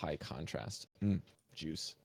high contrast. Juice.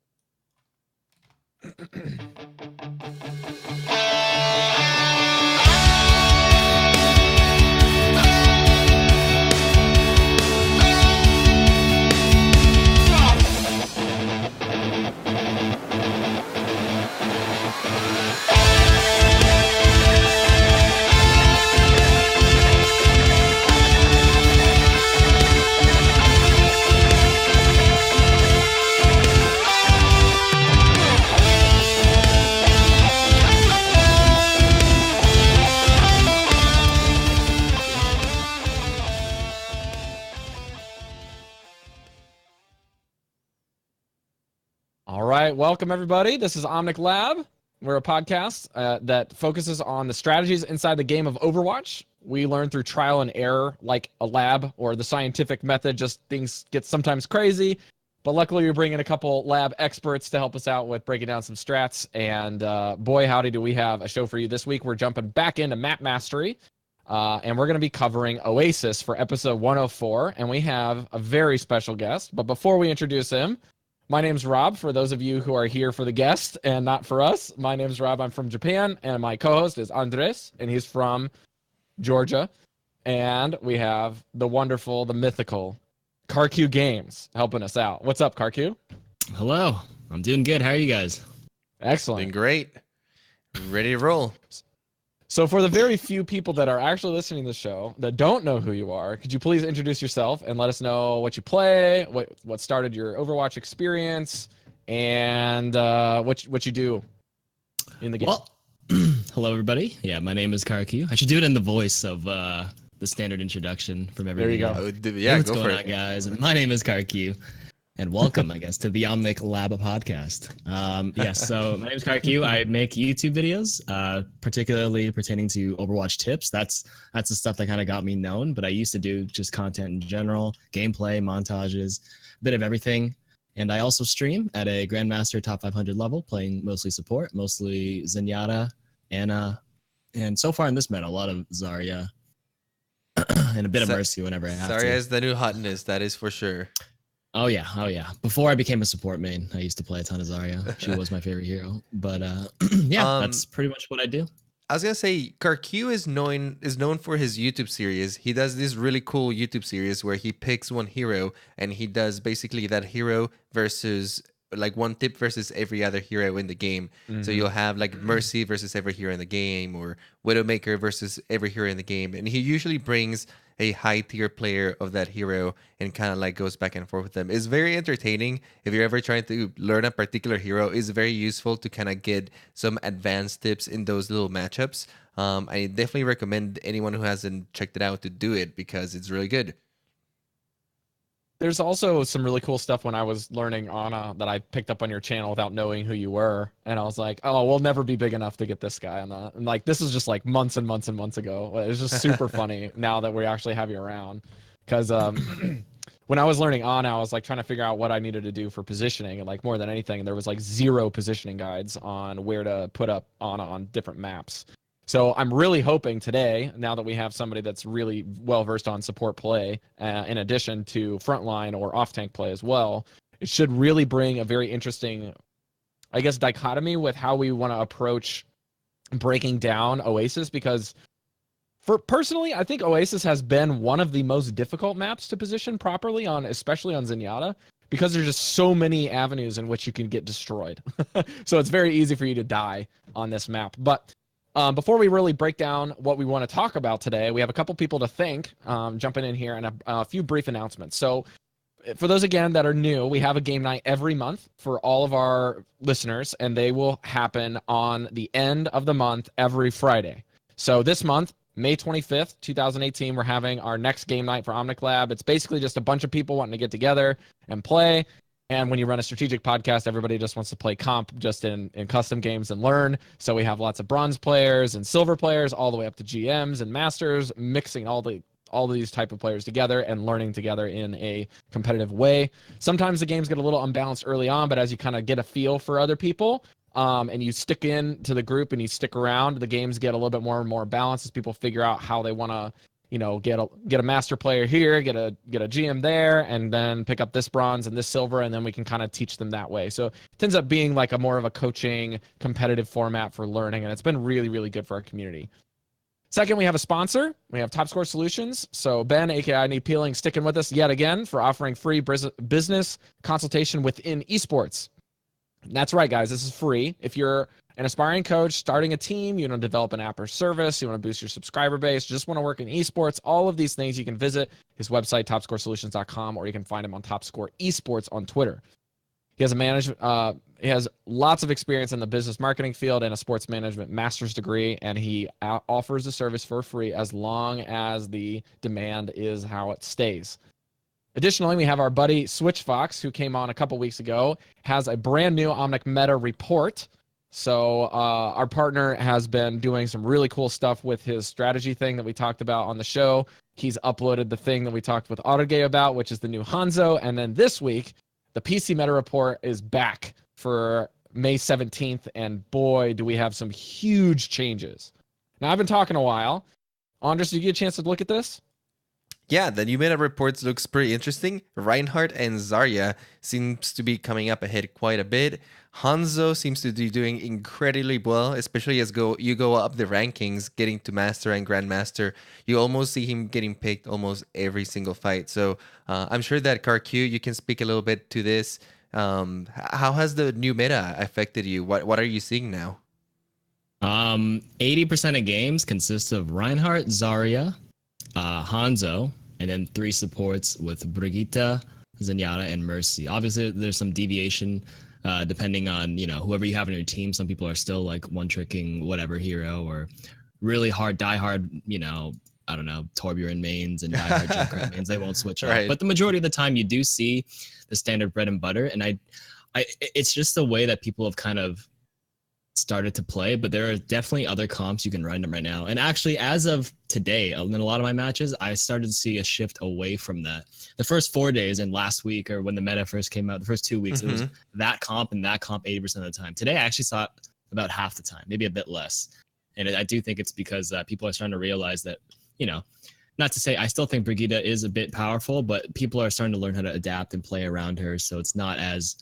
All right, welcome everybody. This is Omnic Lab. We're a podcast that focuses on the strategies inside the game of Overwatch. We learn through trial and error, like a lab or the scientific method. Just things get sometimes crazy, but luckily we bring in a couple lab experts to help us out with breaking down some strats. And boy, howdy, do we have a show for you this week. We're jumping back into map mastery, and we're going to be covering Oasis for episode 104. And we have a very special guest. But before we introduce him, my name's Rob, for those of you who are here for the guest and not for us. My name's Rob, I'm from Japan, and my co-host is Andres, and he's from Georgia. And we have the wonderful, the mythical KarQ Games helping us out. What's up, KarQ? Hello, I'm doing good. How are you guys? Excellent. Doing great. Ready to roll. So for the very few people that are actually listening to the show that don't know who you are, could you please introduce yourself and let us know what you play, what started your Overwatch experience, and what you do in the game? Well, hello everybody. Yeah, my name is KarQ. I should do it in the voice of the standard introduction from everybody. There you go. Yeah, what's go going for on, it, guys? My name is KarQ. And welcome, I guess, to the Omnic Lab podcast. Yes, so my name is KarQ. I make YouTube videos, particularly pertaining to Overwatch tips. That's the stuff that kind of got me known, but I used to do just content in general, gameplay, montages, a bit of everything. And I also stream at a Grandmaster Top 500 level, playing mostly support, mostly Zenyatta, Ana, and so far in this meta, a lot of Zarya, and a bit of Mercy whenever I have to. Zarya is the new hotness, that is for sure. Oh yeah. Before I became a support main, I used to play a ton of Zarya. She was my favorite hero. But yeah, that's pretty much what I do. I was gonna say KarQ is known for his YouTube series. He does this really cool YouTube series where he picks one hero and he does basically that hero versus like one tip versus every other hero in the game. Mm-hmm. So you'll have like Mercy versus every hero in the game, or Widowmaker versus every hero in the game. And he usually brings a high tier player of that hero and kind of like goes back and forth with them. It's very entertaining. If you're ever trying to learn a particular hero, it's very useful to kind of get some advanced tips in those little matchups. I definitely recommend anyone who hasn't checked it out to do it because it's really good. There's also some really cool stuff when I was learning Ana that I picked up on your channel without knowing who you were. And I was like, oh, we'll never be big enough to get this guy on that. And like, this is just like months and months and months ago. It was just super funny now that we actually have you around. Because when I was learning Ana, I was like trying to figure out what I needed to do for positioning. And like more than anything, there was like 0 positioning guides on where to put up Ana on different maps. So I'm really hoping today, now that we have somebody that's really well-versed on support play, in addition to frontline or off-tank play as well, it should really bring a very interesting, I guess, dichotomy with how we want to approach breaking down Oasis, because personally, I think Oasis has been one of the most difficult maps to position properly on, especially on Zenyatta, because there's just so many avenues in which you can get destroyed. So it's very easy for you to die on this map. But before we really break down what we want to talk about today, we have a couple people to thank jumping in here, and a few brief announcements. So for those, again, that are new, we have a game night every month for all of our listeners, and they will happen on the end of the month every Friday. So this month, May 25th, 2018, we're having our next game night for Omnic Lab. It's basically just a bunch of people wanting to get together and play. And when you run a strategic podcast, everybody just wants to play comp just in custom games and learn. So we have lots of bronze players and silver players, all the way up to GMs and masters, mixing all these type of players together and learning together in a competitive way. Sometimes the games get a little unbalanced early on, but as you kind of get a feel for other people, and you stick in to the group and you stick around, the games get a little bit more and more balanced as people figure out how they want to get a master player here, get a GM there, and then pick up this bronze and this silver, and then we can kind of teach them that way. So it ends up being like a more of a coaching competitive format for learning, and it's been really, really good for our community. Second, we have a sponsor. We have Top Score Solutions. So Ben, aka I Need Peeling, sticking with us yet again for offering free business consultation within esports. And that's right, guys. This is free. If you're an aspiring coach starting a team, you want to develop an app or service, you want to boost your subscriber base, just want to work in esports, all of these things, you can visit his website, topscoresolutions.com, or you can find him on Top Score Esports on Twitter. He has lots of experience in the business marketing field and a sports management master's degree, and he offers the service for free as long as the demand is how it stays. Additionally, we have our buddy SwitchFox, who came on a couple weeks ago, has a brand new Omnic meta report. So our partner has been doing some really cool stuff with his strategy thing that we talked about on the show. He's uploaded the thing that we talked with Autogay about, which is the new Hanzo. And then this week, the PC meta report is back for May 17th, and boy, do we have some huge changes. Now, I've been talking a while. Andres, did you get a chance to look at this? Yeah, the new meta reports looks pretty interesting. Reinhardt and Zarya seems to be coming up ahead quite a bit. Hanzo seems to be doing incredibly well, especially as you go up the rankings, getting to Master and Grandmaster. You almost see him getting picked almost every single fight. So I'm sure that KarQ, you can speak a little bit to this. How has the new meta affected you? What are you seeing now? 80% of games consist of Reinhardt, Zarya, Hanzo, and then 3 supports with Brigitte, Zenyatta, and Mercy. Obviously, there's some deviation depending on whoever you have in your team. Some people are still like one-tricking whatever hero, or really hard, die-hard, I don't know, Torbjorn mains and die-hard Junkrat mains. They won't switch off. Right. But the majority of the time, you do see the standard bread and butter. And it's just the way that people have kind of started to play, but there are definitely other comps you can run them right now. And actually, as of today, in a lot of my matches, I started to see a shift away from that. The first 4 days and last week, or when the meta first came out, the first 2 weeks, it was that comp and that comp 80% of the time. Today, I actually saw it about half the time, maybe a bit less. And I do think it's because people are starting to realize that, not to say I still think Brigitte is a bit powerful, but people are starting to learn how to adapt and play around her. So it's not as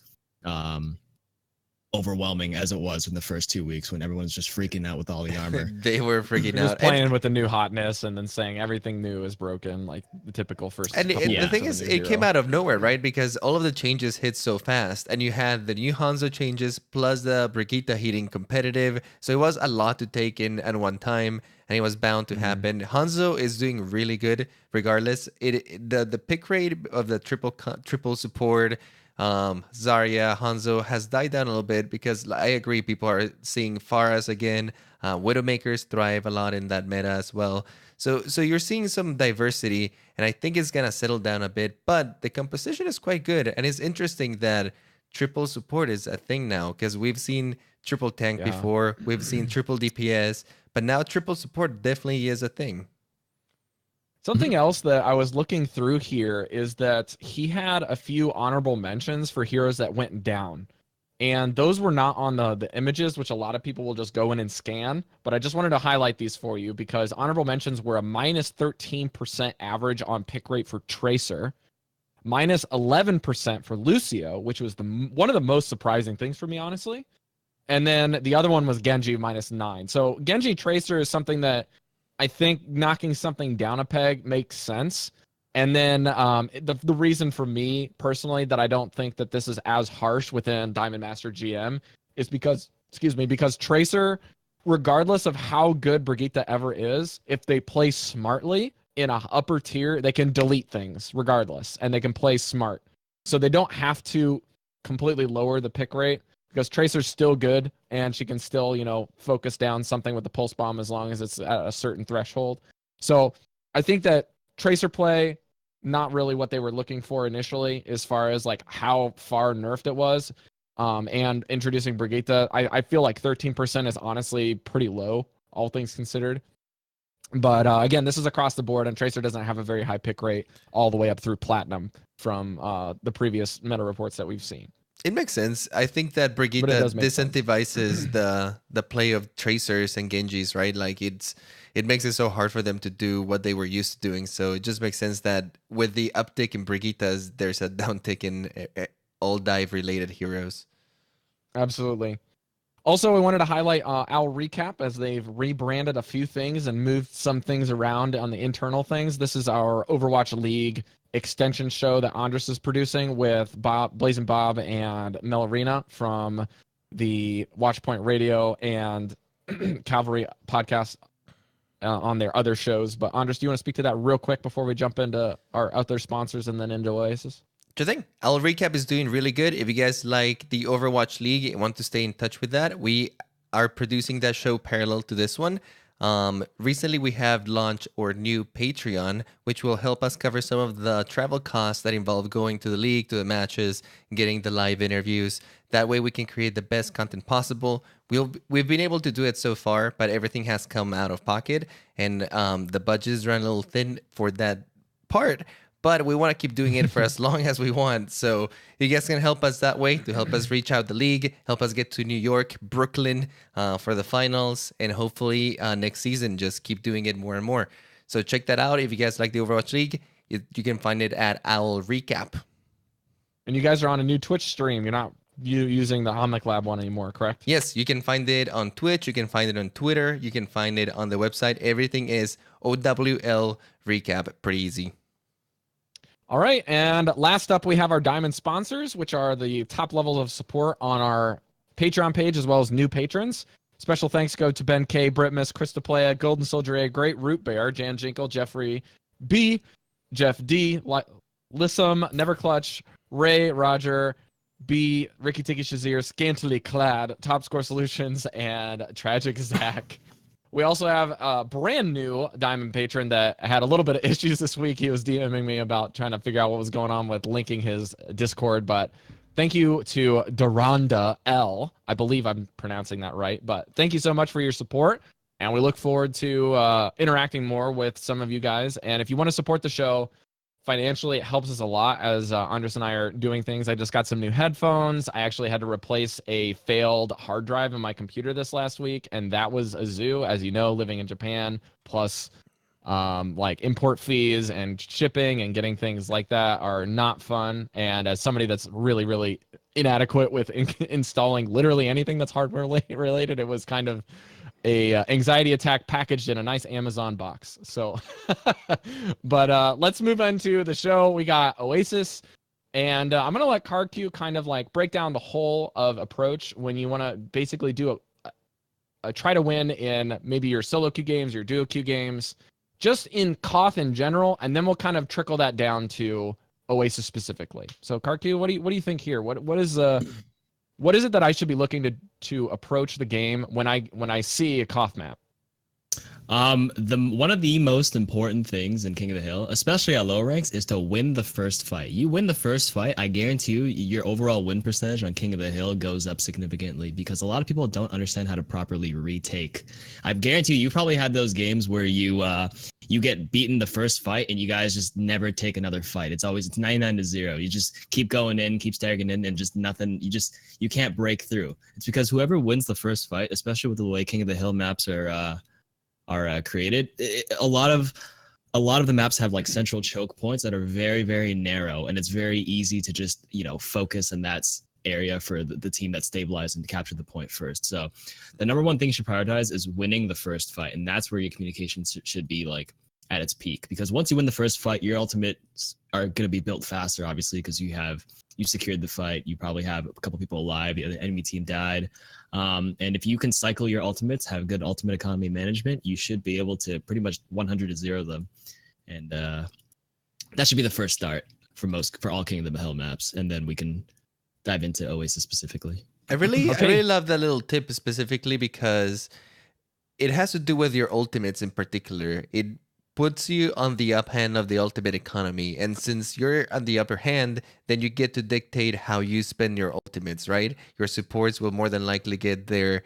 overwhelming as it was in the first 2 weeks when everyone's just freaking out with all the armor. They were freaking Just out. playing with the new hotness and then saying everything new is broken, like the typical first. And the thing is, it came out of nowhere, right? Because all of the changes hit so fast, and you had the new Hanzo changes plus the Brigitte hitting competitive. So it was a lot to take in at one time, and it was bound to happen. Hanzo is doing really good, regardless. The pick rate of the triple support, Zarya, Hanzo has died down a little bit because I agree, people are seeing Pharahs again. Widowmakers thrive a lot in that meta as well. So you're seeing some diversity, and I think it's gonna settle down a bit. But the composition is quite good, and it's interesting that triple support is a thing now, because we've seen triple tank before, we've seen triple DPS, but now triple support definitely is a thing. Something else that I was looking through here is that he had a few honorable mentions for heroes that went down. And those were not on the images, which a lot of people will just go in and scan. But I just wanted to highlight these for you because honorable mentions were a minus 13% average on pick rate for Tracer, minus 11% for Lucio, which was one of the most surprising things for me, honestly. And then the other one was Genji, minus 9. So Genji Tracer is something that I think knocking something down a peg makes sense. And then the reason for me personally that I don't think that this is as harsh within Diamond Master GM is because Tracer, regardless of how good Brigitte ever is, if they play smartly in a upper tier, they can delete things regardless, and they can play smart. So they don't have to completely lower the pick rate, because Tracer's still good, and she can still, focus down something with the pulse bomb as long as it's at a certain threshold. So I think that Tracer play, not really what they were looking for initially, as far as like how far nerfed it was. And introducing Brigitte, I feel like 13% is honestly pretty low, all things considered. But again, this is across the board, and Tracer doesn't have a very high pick rate all the way up through Platinum from the previous meta reports that we've seen. It makes sense. I think that But it Brigitte does make sense. disincentivizes the play of tracers and Genjis, right? Like it makes it so hard for them to do what they were used to doing. So it just makes sense that with the uptick in Brigittas, there's a downtick in all dive related heroes. Absolutely. Also, we wanted to highlight Owl Recap as they've rebranded a few things and moved some things around on the internal things. This is our Overwatch League extension show that Andres is producing with Blazing Bob and Melarina from the Watchpoint Radio and Cavalry podcast on their other shows. But Andres, do you want to speak to that real quick before we jump into our other sponsors and then into Oasis? Sure thing. Our recap is doing really good. If you guys like the Overwatch League and want to stay in touch with that, we are producing that show parallel to this one. Recently, we have launched our new Patreon, which will help us cover some of the travel costs that involve going to the league, to the matches, getting the live interviews. That way, we can create the best content possible. We've been able to do it so far, but everything has come out of pocket, and the budgets run a little thin for that part. But we want to keep doing it for as long as we want. So you guys can help us that way to help us reach out the league, help us get to New York, Brooklyn for the finals, and hopefully next season just keep doing it more and more. So check that out. If you guys like the Overwatch League, you can find it at Owl Recap. And you guys are on a new Twitch stream. You're not using the Omnic Lab one anymore, correct? Yes, you can find it on Twitch. You can find it on Twitter. You can find it on the website. Everything is OWL Recap. Pretty easy. All right, and last up, we have our Diamond sponsors, which are the top levels of support on our Patreon page, as well as new patrons. Special thanks go to Ben K, Britmus, Krista Playa, Golden Soldier A, Great Root Bear, Jan Jinkle, Jeffrey B, Jeff D, Lissum, Never Clutch, Ray, Roger, B, Ricky Tiki Shazir, Scantily Clad, Top Score Solutions, and Tragic Zach. We also have a brand new Diamond patron that had a little bit of issues this week. He was DMing me about trying to figure out what was going on with linking his Discord. But thank you to Duranda L. I believe I'm pronouncing that right. But thank you so much for your support. And we look forward to interacting more with some of you guys. And if you want to support the show financially, it helps us a lot as Andres and I are doing things. I just got some new headphones. I actually had to replace a failed hard drive in my computer this last week, and that was a zoo, as you know, living in Japan, plus like import fees and shipping and getting things like that are not fun. And as somebody that's really, really inadequate with installing literally anything that's hardware related, it was kind of a anxiety attack packaged in a nice Amazon box. So, but let's move into the show. We got Oasis, and I'm gonna let KarQ kind of like break down the whole of approach when you want to basically do a try to win in maybe your solo queue games, your duo queue games, just in KOTH in general, and then we'll kind of trickle that down to Oasis specifically. So KarQ, what do you think here? What is it that I should be looking to approach the game when I see a KOTH map? One of the most important things in King of the Hill, especially at low ranks, is to win the first fight. You win the first fight, I guarantee you, your overall win percentage on King of the Hill goes up significantly because a lot of people don't understand how to properly retake. I guarantee you probably had those games where you get beaten the first fight and you guys just never take another fight. It's 99-0. You just keep going in, keep staggering in, and just nothing. You can't break through. It's because whoever wins the first fight, especially with the way King of the Hill maps are created, a lot of the maps have like central choke points that are very, very narrow, and it's very easy to just focus in that area for the team that's stabilized and to capture the point first. So the number one thing you should prioritize is winning the first fight, and that's where your communication should be like at its peak, because once you win the first fight, your ultimates are going to be built faster, obviously, because you secured the fight. You probably have a couple people alive. The enemy team died. And if you can cycle your ultimates, have good ultimate economy management, you should be able to pretty much 100-0 them. And that should be the first start for all King of the Hill maps. And then we can dive into Oasis specifically. I really love that little tip specifically because it has to do with your ultimates in particular. puts you on the up hand of the ultimate economy. And since you're on the upper hand, then you get to dictate how you spend your ultimates, right? Your supports will more than likely get their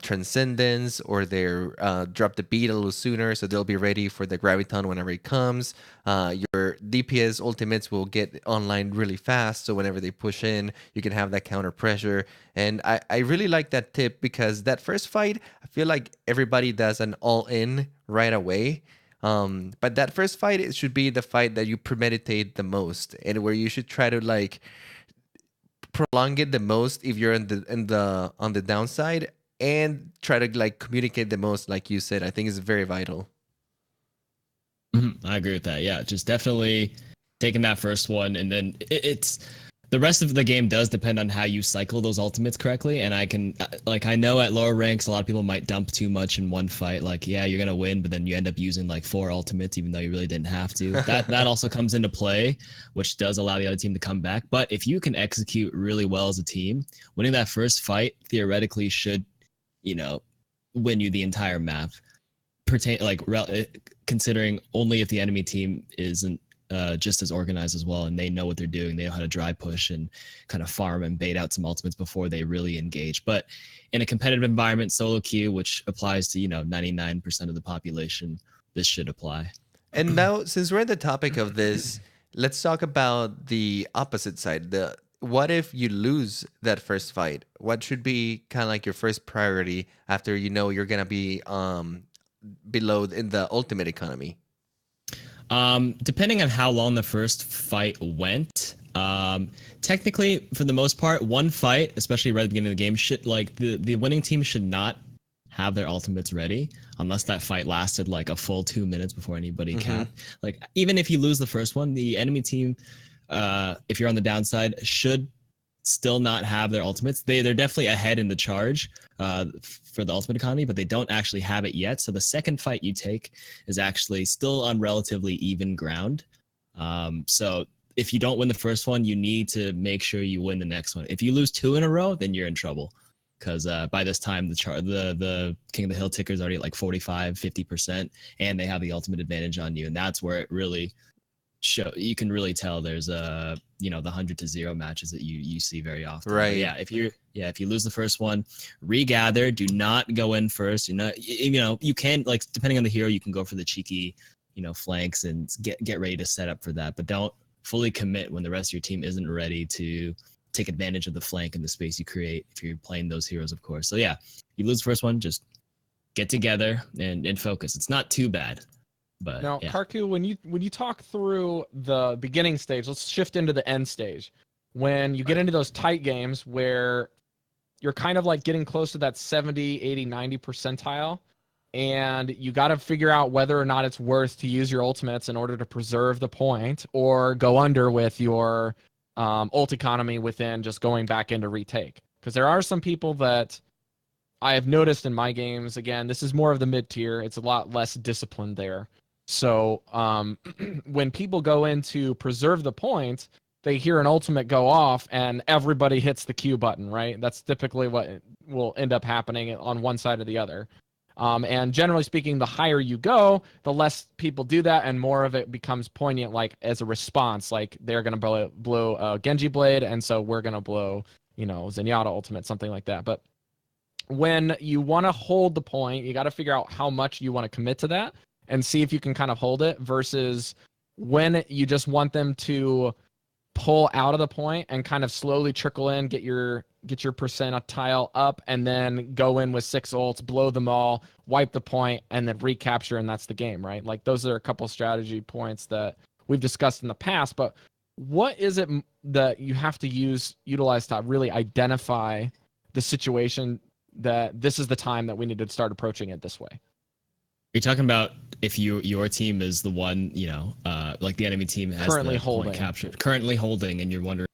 transcendence or their drop the beat a little sooner, so they'll be ready for the graviton whenever it comes. Your DPS ultimates will get online really fast, so whenever they push in, you can have that counter pressure. And I really like that tip because that first fight, I feel like everybody does an all-in right away. But that first fight, it should be the fight that you premeditate the most and where you should try to like prolong it the most if you're on the downside, and try to like communicate the most, like you said. I think is very vital. I agree with that. Yeah, just definitely taking that first one, and then it's the rest of the game does depend on how you cycle those ultimates correctly. And I know at lower ranks, a lot of people might dump too much in one fight. Like, yeah, you're gonna win, but then you end up using like 4 ultimates, even though you really didn't have to. That also comes into play, which does allow the other team to come back. But if you can execute really well as a team, winning that first fight theoretically should, win you the entire map. Considering only if the enemy team isn't just as organized as well, and they know what they're doing. They know how to dry push and kind of farm and bait out some ultimates before they really engage. But in a competitive environment, solo queue, which applies to 99% of the population, this should apply. And now, since we're at the topic of this, let's talk about the opposite side. What if you lose that first fight? What should be kind of like your first priority after you're gonna be below in the ultimate economy? Depending on how long the first fight went, technically, for the most part, one fight, especially right at the beginning of the game, should the winning team should not have their ultimates ready unless that fight lasted like a full 2 minutes before anybody capped. Like, even if you lose the first one, the enemy team, if you're on the downside, should still not have their ultimates. They're definitely ahead in the charge for the ultimate economy, but they don't actually have it yet. So the second fight you take is actually still on relatively even ground. So if you don't win the first one, you need to make sure you win the next one. If you lose 2 in a row, then you're in trouble, because by this time the King of the Hill ticker is already at like 45-50%, and they have the ultimate advantage on you, and that's where it really you can really tell there's the 100-0 matches that you see very often. Right. But if you lose the first one, regather. Do not go in first. You can, like, depending on the hero, you can go for the cheeky flanks and get ready to set up for that, but don't fully commit when the rest of your team isn't ready to take advantage of the flank and the space you create if you're playing those heroes, of course. So yeah, you lose the first one, just get together and focus. It's not too bad. But now, yeah. KarQ, when you talk through the beginning stage, let's shift into the end stage. When you get into those tight games where you're kind of like getting close to that 70, 80, 90 percentile, and you got to figure out whether or not it's worth to use your ultimates in order to preserve the point, or go under with your ult economy within just going back into retake. Because there are some people that I have noticed in my games, again, this is more of the mid-tier, it's a lot less disciplined there. So when people go in to preserve the point, they hear an ultimate go off and everybody hits the Q button, right? That's typically what will end up happening on one side or the other. And generally speaking, the higher you go, the less people do that, and more of it becomes poignant, like as a response, like they're going to blow a Genji Blade, and so we're going to blow, Zenyatta ultimate, something like that. But when you want to hold the point, you got to figure out how much you want to commit to that and see if you can kind of hold it, versus when you just want them to pull out of the point and kind of slowly trickle in, get your percentile up, and then go in with 6 ults, blow them all, wipe the point, and then recapture, and that's the game, right? Like, those are a couple strategy points that we've discussed in the past. But what is it that you have to utilize to really identify the situation that this is the time that we need to start approaching it this way? You're talking about if your team is the one, like the enemy team has currently the holding, point captured, currently holding, and you're wondering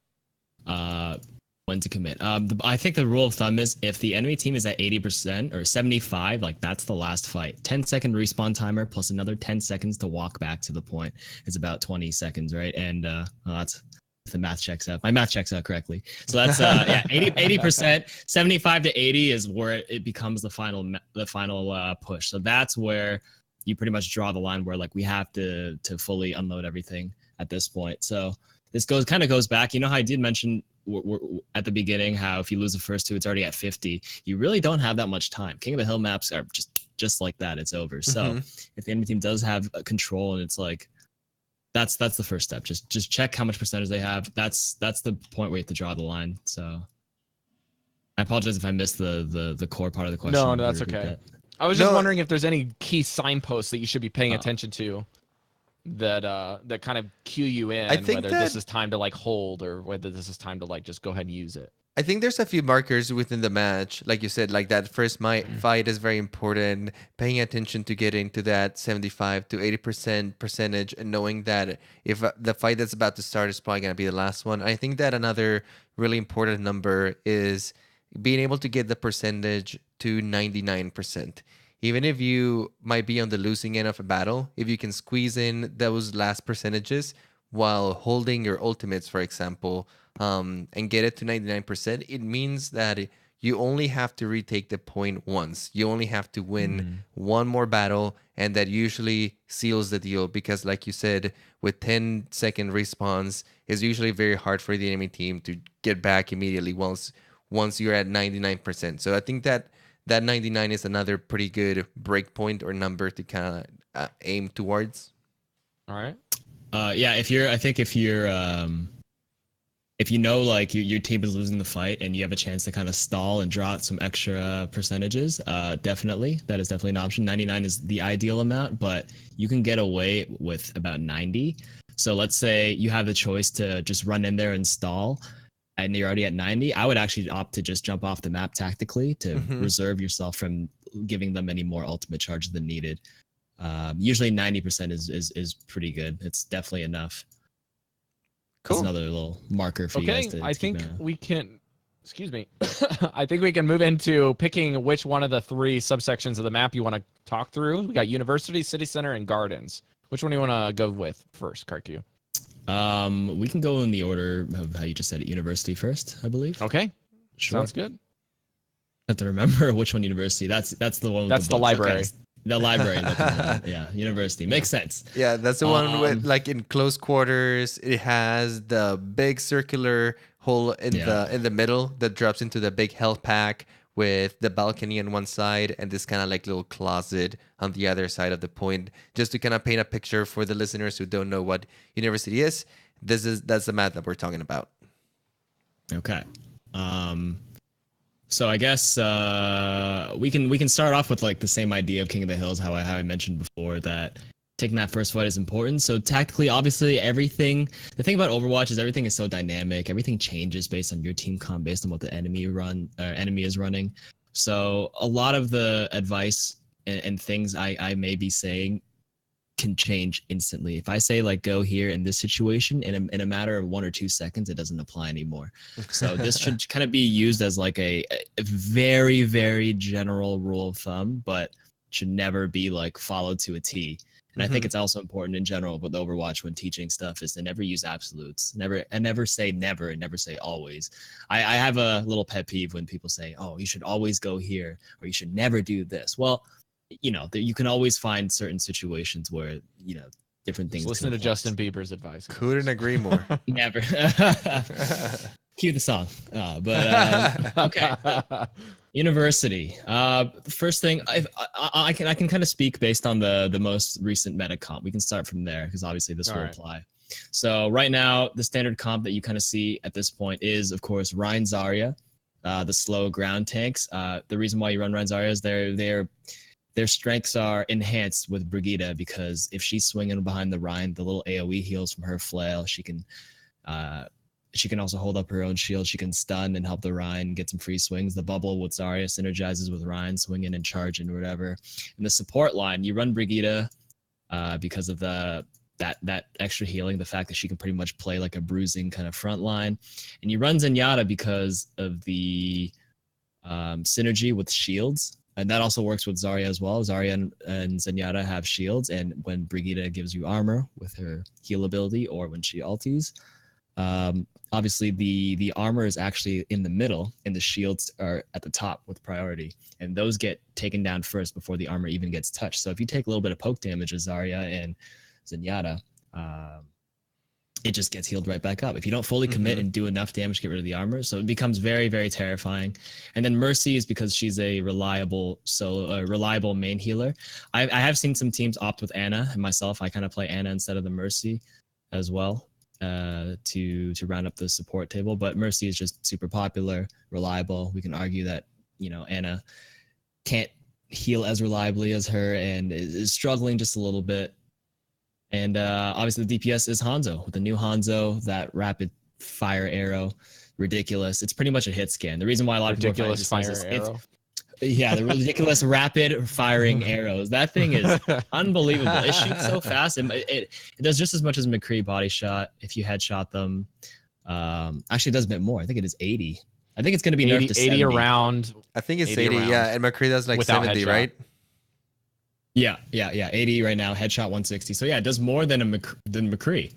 when to commit. I think the rule of thumb is if the enemy team is at 80% or 75, like, that's the last fight. 10-second respawn timer plus another 10 seconds to walk back to the point is about 20 seconds, right? And that's, if the math checks out. My math checks out correctly. So that's 80%. 75 to 80 is where it becomes the final push. So that's where you pretty much draw the line where like we have to fully unload everything at this point. So this kind of goes back. You know how I did mention at the beginning how if you lose the first two, it's already at 50. You really don't have that much time. King of the Hill maps are just like that. It's over. So if the enemy team does have control, and it's like that's the first step. Just check how much percentage they have. That's the point where you have to draw the line. So I apologize if I missed the core part of the question. No, that's okay. I was just wondering if there's any key signposts that you should be paying attention to that kind of cue you in, whether this is time to like hold or whether this is time to like just go ahead and use it. I think there's a few markers within the match, like you said, like that first fight is very important. Paying attention to getting to that 75 to 80% percentage, and knowing that if the fight that's about to start is probably gonna be the last one. I think that another really important number is being able to get the percentage to 99%. Even if you might be on the losing end of a battle, if you can squeeze in those last percentages while holding your ultimates, for example, and get it to 99%, it means that you only have to retake the point once. You only have to win one more battle, and that usually seals the deal because, like you said, with 10-second respawns, it's usually very hard for the enemy team to get back immediately once you're at 99%. So I think that 99 is another pretty good breakpoint or number to kind of aim towards. All right. Yeah, if you know like your team is losing the fight and you have a chance to kind of stall and draw out some extra percentages, definitely that is definitely an option. 99 is the ideal amount, but you can get away with about 90. So let's say you have the choice to just run in there and stall, and you're already at 90, I would actually opt to just jump off the map tactically to reserve yourself from giving them any more ultimate charge than needed. Usually 90% is pretty good. It's definitely enough. Cool. That's another little marker for you guys to I think we can, excuse me. I think we can move into picking which one of the three subsections of the map you want to talk through. We got University, City Center, and Gardens. Which one do you want to go with first, KarQ? We can go in the order of how you just said it. University first, I believe. Okay, sure. Sounds good. I have to remember which one university. That's the one. That's the library. Okay. The library. Yeah, university makes sense. Yeah, that's the one with like in close quarters. It has the big circular hole in the middle that drops into the big health pack with the balcony on one side and this kind of like little closet on the other side of the point. Just to kind of paint a picture for the listeners who don't know what university is, that's the map that we're talking about. Okay. So I guess we can start off with like the same idea of King of the Hills, how I mentioned before, that taking that first fight is important. So tactically, obviously, the thing about Overwatch is everything is so dynamic. Everything changes based on your team comp, based on what the enemy is running. So a lot of the advice and things I may be saying can change instantly. If I say like go here in this situation, in a matter of 1 or 2 seconds, it doesn't apply anymore. So this should kind of be used as like a very, very general rule of thumb, but should never be like followed to a T. And I think it's also important in general with Overwatch when teaching stuff is to never use absolutes. Never say never and never say always. I have a little pet peeve when people say, oh, you should always go here or you should never do this. Well, you know, you can always find certain situations where, you know, different things. Just listen to Justin Bieber's advice. Couldn't agree more. Never. Cue the song. Okay. University. The first thing I can kind of speak based on the most recent meta comp. We can start from there because obviously this will apply. So right now, the standard comp that you kind of see at this point is, of course, Rein Zarya, the slow ground tanks. The reason why you run Rein Zarya is their strengths are enhanced with Brigitte because if she's swinging behind the Rein, the little AoE heals from her flail, she can also hold up her own shield. She can stun and help the Rein get some free swings. The bubble with Zarya synergizes with Rein, swinging and charging or whatever. In the support line, you run Brigitte because of that extra healing, the fact that she can pretty much play like a bruising kind of front line. And you run Zenyatta because of the synergy with shields. And that also works with Zarya as well. Zarya and Zenyatta have shields, and when Brigitte gives you armor with her heal ability or when she ulties, Obviously the armor is actually in the middle and the shields are at the top with priority, and those get taken down first before the armor even gets touched. So if you take a little bit of poke damage as Zarya and Zenyatta, it just gets healed right back up if you don't fully commit and do enough damage to get rid of the armor. So it becomes very, very terrifying. And then Mercy is because she's a reliable main healer. I have seen some teams opt with Anna, and myself, I kind of play Anna instead of the Mercy as well, to round up the support table. But Mercy is just super popular, reliable. We can argue that, you know, Anna can't heal as reliably as her and is struggling just a little bit. And obviously the DPS is Hanzo. With the new Hanzo, that rapid fire arrow, ridiculous. It's pretty much a hit scan. The reason why a lot of people Ridiculous fire arrow. Yeah, the ridiculous rapid firing arrows. That thing is unbelievable. It shoots so fast. And it does just as much as McCree body shot if you headshot them. Actually, it does a bit more. I think it is 80. I think it's going to be nerfed to 70. 80 around. I think it's 80, yeah. And McCree does like 70, headshot. right? Yeah. 80 right now, headshot 160. So yeah, it does more than McCree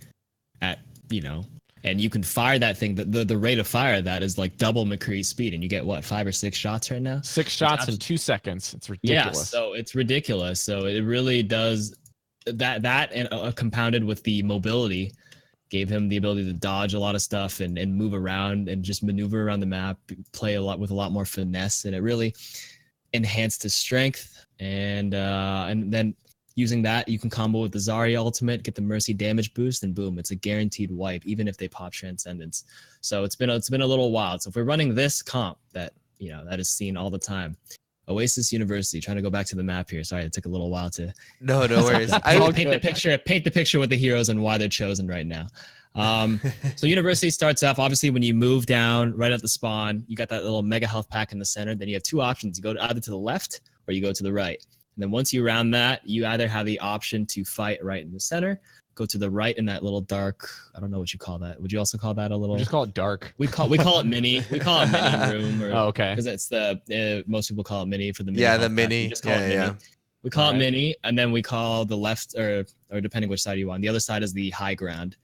at, you know, and you can fire that thing. The rate of fire of that is like double McCree's speed, and you get what, 5 or 6 shots right now? 6 shots in 2 seconds. It's ridiculous. Yeah, so it's ridiculous. So it really does that and compounded with the mobility gave him the ability to dodge a lot of stuff and move around and just maneuver around the map, play with a lot more finesse, and it really enhanced his strength. And then using that, you can combo with the Zarya ultimate, get the Mercy damage boost, and boom, it's a guaranteed wipe, even if they pop Transcendence. So it's been a little wild. So if we're running this comp that, you know, that is seen all the time, Oasis University, trying to go back to the map here. Sorry, it took a little while to No worries. I will paint the picture with the heroes and why they're chosen right now. So University starts off, obviously, when you move down right at the spawn, you got that little mega health pack in the center. Then you have 2 options. You go either to the left or you go to the right. And then once you round that, you either have the option to fight right in the center, go to the right in that little dark, I don't know what you call that. Would you also call that a little? We just call it dark. We call it mini. We call it mini room. Or, oh, okay. Because it's the most people call it mini for the mini. Yeah, the mini. Just call it mini. Yeah. We call it mini, and then we call the left, or depending which side you want. The other side is the high ground.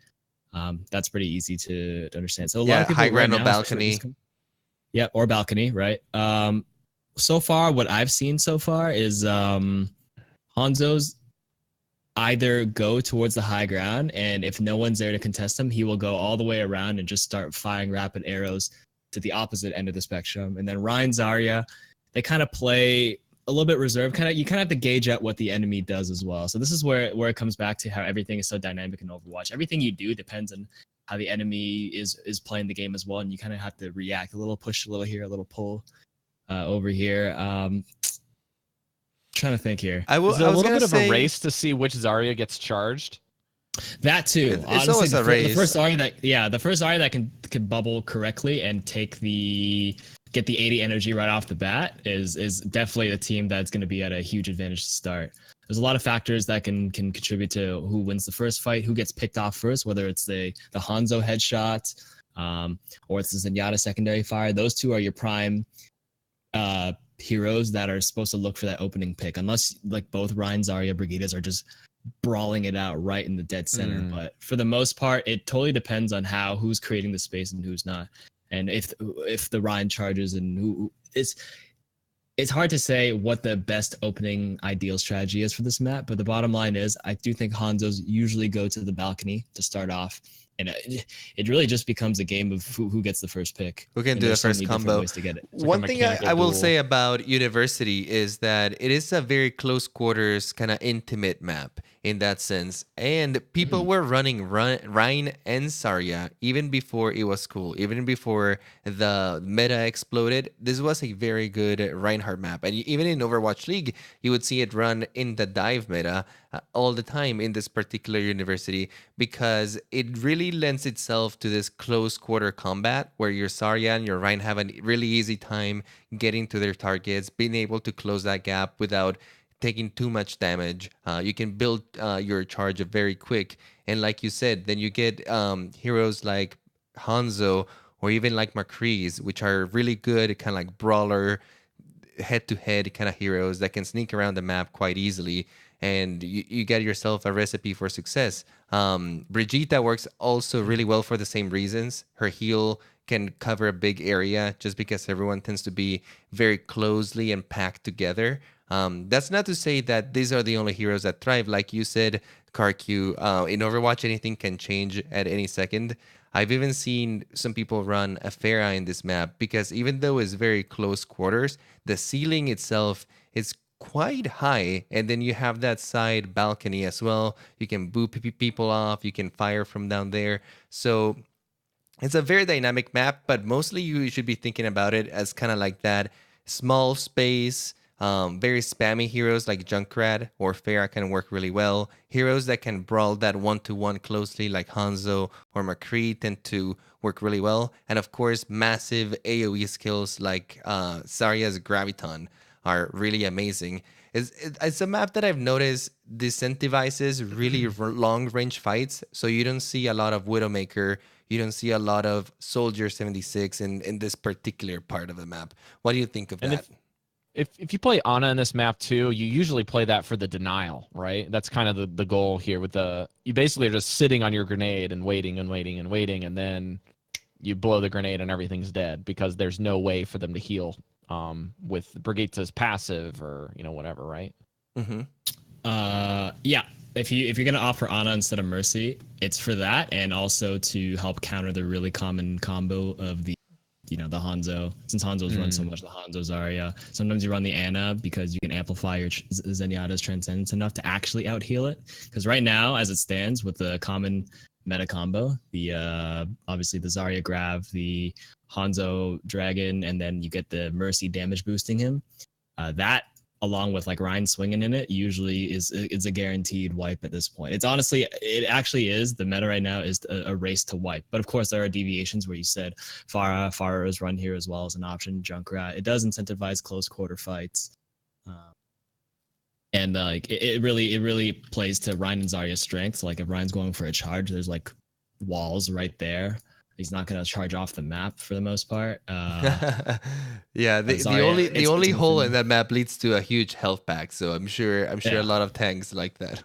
That's pretty easy to understand. So a lot of people high ground right or now, balcony. Yeah, or balcony, right? So far, what I've seen so far is Hanzo's either go towards the high ground, and if no one's there to contest him, he will go all the way around and just start firing rapid arrows to the opposite end of the spectrum. And then Ryan, Zarya, they kind of play a little bit reserved. You kind of have to gauge out what the enemy does as well. So this is where it comes back to how everything is so dynamic in Overwatch. Everything you do depends on how the enemy is playing the game as well, and you kind of have to react. A little push, a little here, a little pull over here. Trying to think here. Is it a little bit of a race to see which Zarya gets charged? That too. It's honestly, always a race. The first Zarya that can bubble correctly and get the 80 energy right off the bat is definitely a team that's going to be at a huge advantage to start. There's a lot of factors that can contribute to who wins the first fight, who gets picked off first, whether it's the Hanzo headshot, or it's the Zenyatta secondary fire. Those two are your prime heroes that are supposed to look for that opening pick, unless like both Ryan, Zarya, Brigidas are just brawling it out right in the dead center. But for the most part, it totally depends on who's creating the space and who's not. And if the Ryan charges and who it's hard to say what the best opening ideal strategy is for this map. But the bottom line is, I do think Hanzos usually go to the balcony to start off. And it really just becomes a game of who gets the first pick. Who can do the first combo. Ways to get it. One thing I will say about University is that it is a very close quarters, kind of intimate map in that sense. And people were running Ryan and Zarya even before it was cool, even before the meta exploded. This was a very good Reinhardt map. And even in Overwatch League, you would see it run in the dive meta all the time in this particular University, because it really lends itself to this close quarter combat where your Zarya and your Ryan have a really easy time getting to their targets, being able to close that gap without taking too much damage. You can build your charge very quick. And like you said, then you get heroes like Hanzo or even like McCree's, which are really good kind of like brawler, head-to-head kind of heroes that can sneak around the map quite easily. and you get yourself a recipe for success. Brigitte works also really well for the same reasons. Her heal can cover a big area just because everyone tends to be very closely and packed together. That's not to say that these are the only heroes that thrive. Like you said, KarQ, in Overwatch, anything can change at any second. I've even seen some people run a Pharah in this map because even though it's very close quarters, the ceiling itself is quite high, and then you have that side balcony as well. You can boo people off, you can fire from down there. So it's a very dynamic map, but mostly you should be thinking about it as kind of like that small space. Very spammy heroes like Junkrat or Pharah can work really well. Heroes that can brawl that one-to-one closely like Hanzo or McCree tend to work really well. And of course, massive AoE skills like Zarya's Graviton are really amazing. It's a map that I've noticed disincentivizes really long-range fights, so you don't see a lot of Widowmaker, you don't see a lot of Soldier 76 in this particular part of the map. What do you think of And that? if you play Ana in this map too, you usually play that for the denial, right? That's kind of the goal here with you basically are just sitting on your grenade and waiting and waiting and waiting, and then you blow the grenade and everything's dead because there's no way for them to heal with Brigitte's passive or whatever, right? Mm-hmm. Yeah. If you're gonna opt for Ana instead of Mercy, it's for that, and also to help counter the really common combo of the Hanzo. Since Hanzo's run so much, the Hanzo Zarya. Sometimes you run the Ana because you can amplify your Zenyatta's Transcendence enough to actually out heal it. Because right now, as it stands, with the common meta combo, the obviously the Zarya Grav, the Hanzo Dragon, and then you get the Mercy damage boosting him. That, along with like Ryan swinging in it, usually is a guaranteed wipe at this point. It actually is the meta right now is a race to wipe. But of course there are deviations where you said Pharah is run here as well as an option. Junkrat, it does incentivize close quarter fights, and like it really plays to Ryan and Zarya's strengths. Like if Ryan's going for a charge, there's like walls right there. He's not going to charge off the map for the most part. Yeah, the only hole in that map leads to a huge health pack. So I'm sure a lot of tanks like that.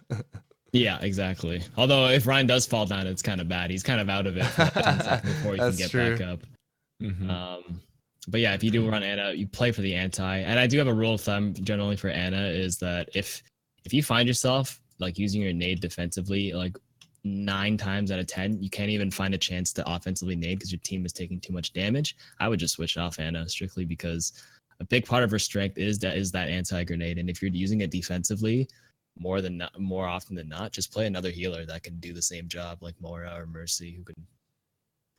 Yeah, exactly. Although if Ryan does fall down, it's kind of bad. He's kind of out of it for 10 seconds before he can get back up. Mm-hmm. But yeah, if you do run Ana, you play for the anti. And I do have a rule of thumb generally for Ana is that if you find yourself like using your nade defensively, like 9 times out of 10, you can't even find a chance to offensively nade because your team is taking too much damage, I would just switch off Ana strictly because a big part of her strength is that anti-grenade. And if you're using it defensively more often than not, just play another healer that can do the same job like Mora or Mercy, who can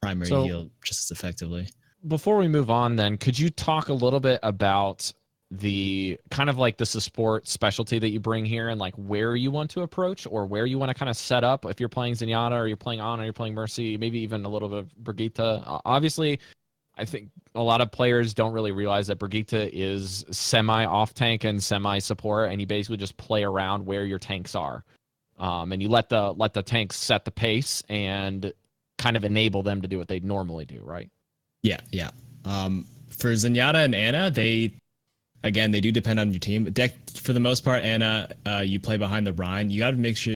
primary heal just as effectively. Before we move on, then, could you talk a little bit about the kind of like the support specialty that you bring here and like where you want to approach or where you want to kind of set up if you're playing Zenyatta or you're playing Ana or you're playing Mercy, maybe even a little bit of Brigitte? Obviously, I think a lot of players don't really realize that Brigitte is semi-off tank and semi-support, and you basically just play around where your tanks are. And you let the tanks set the pace and kind of enable them to do what they normally do, right? Yeah. For Zenyatta and Ana, they do depend on your team. For the most part, Ana, you play behind the Rhine. You got to make sure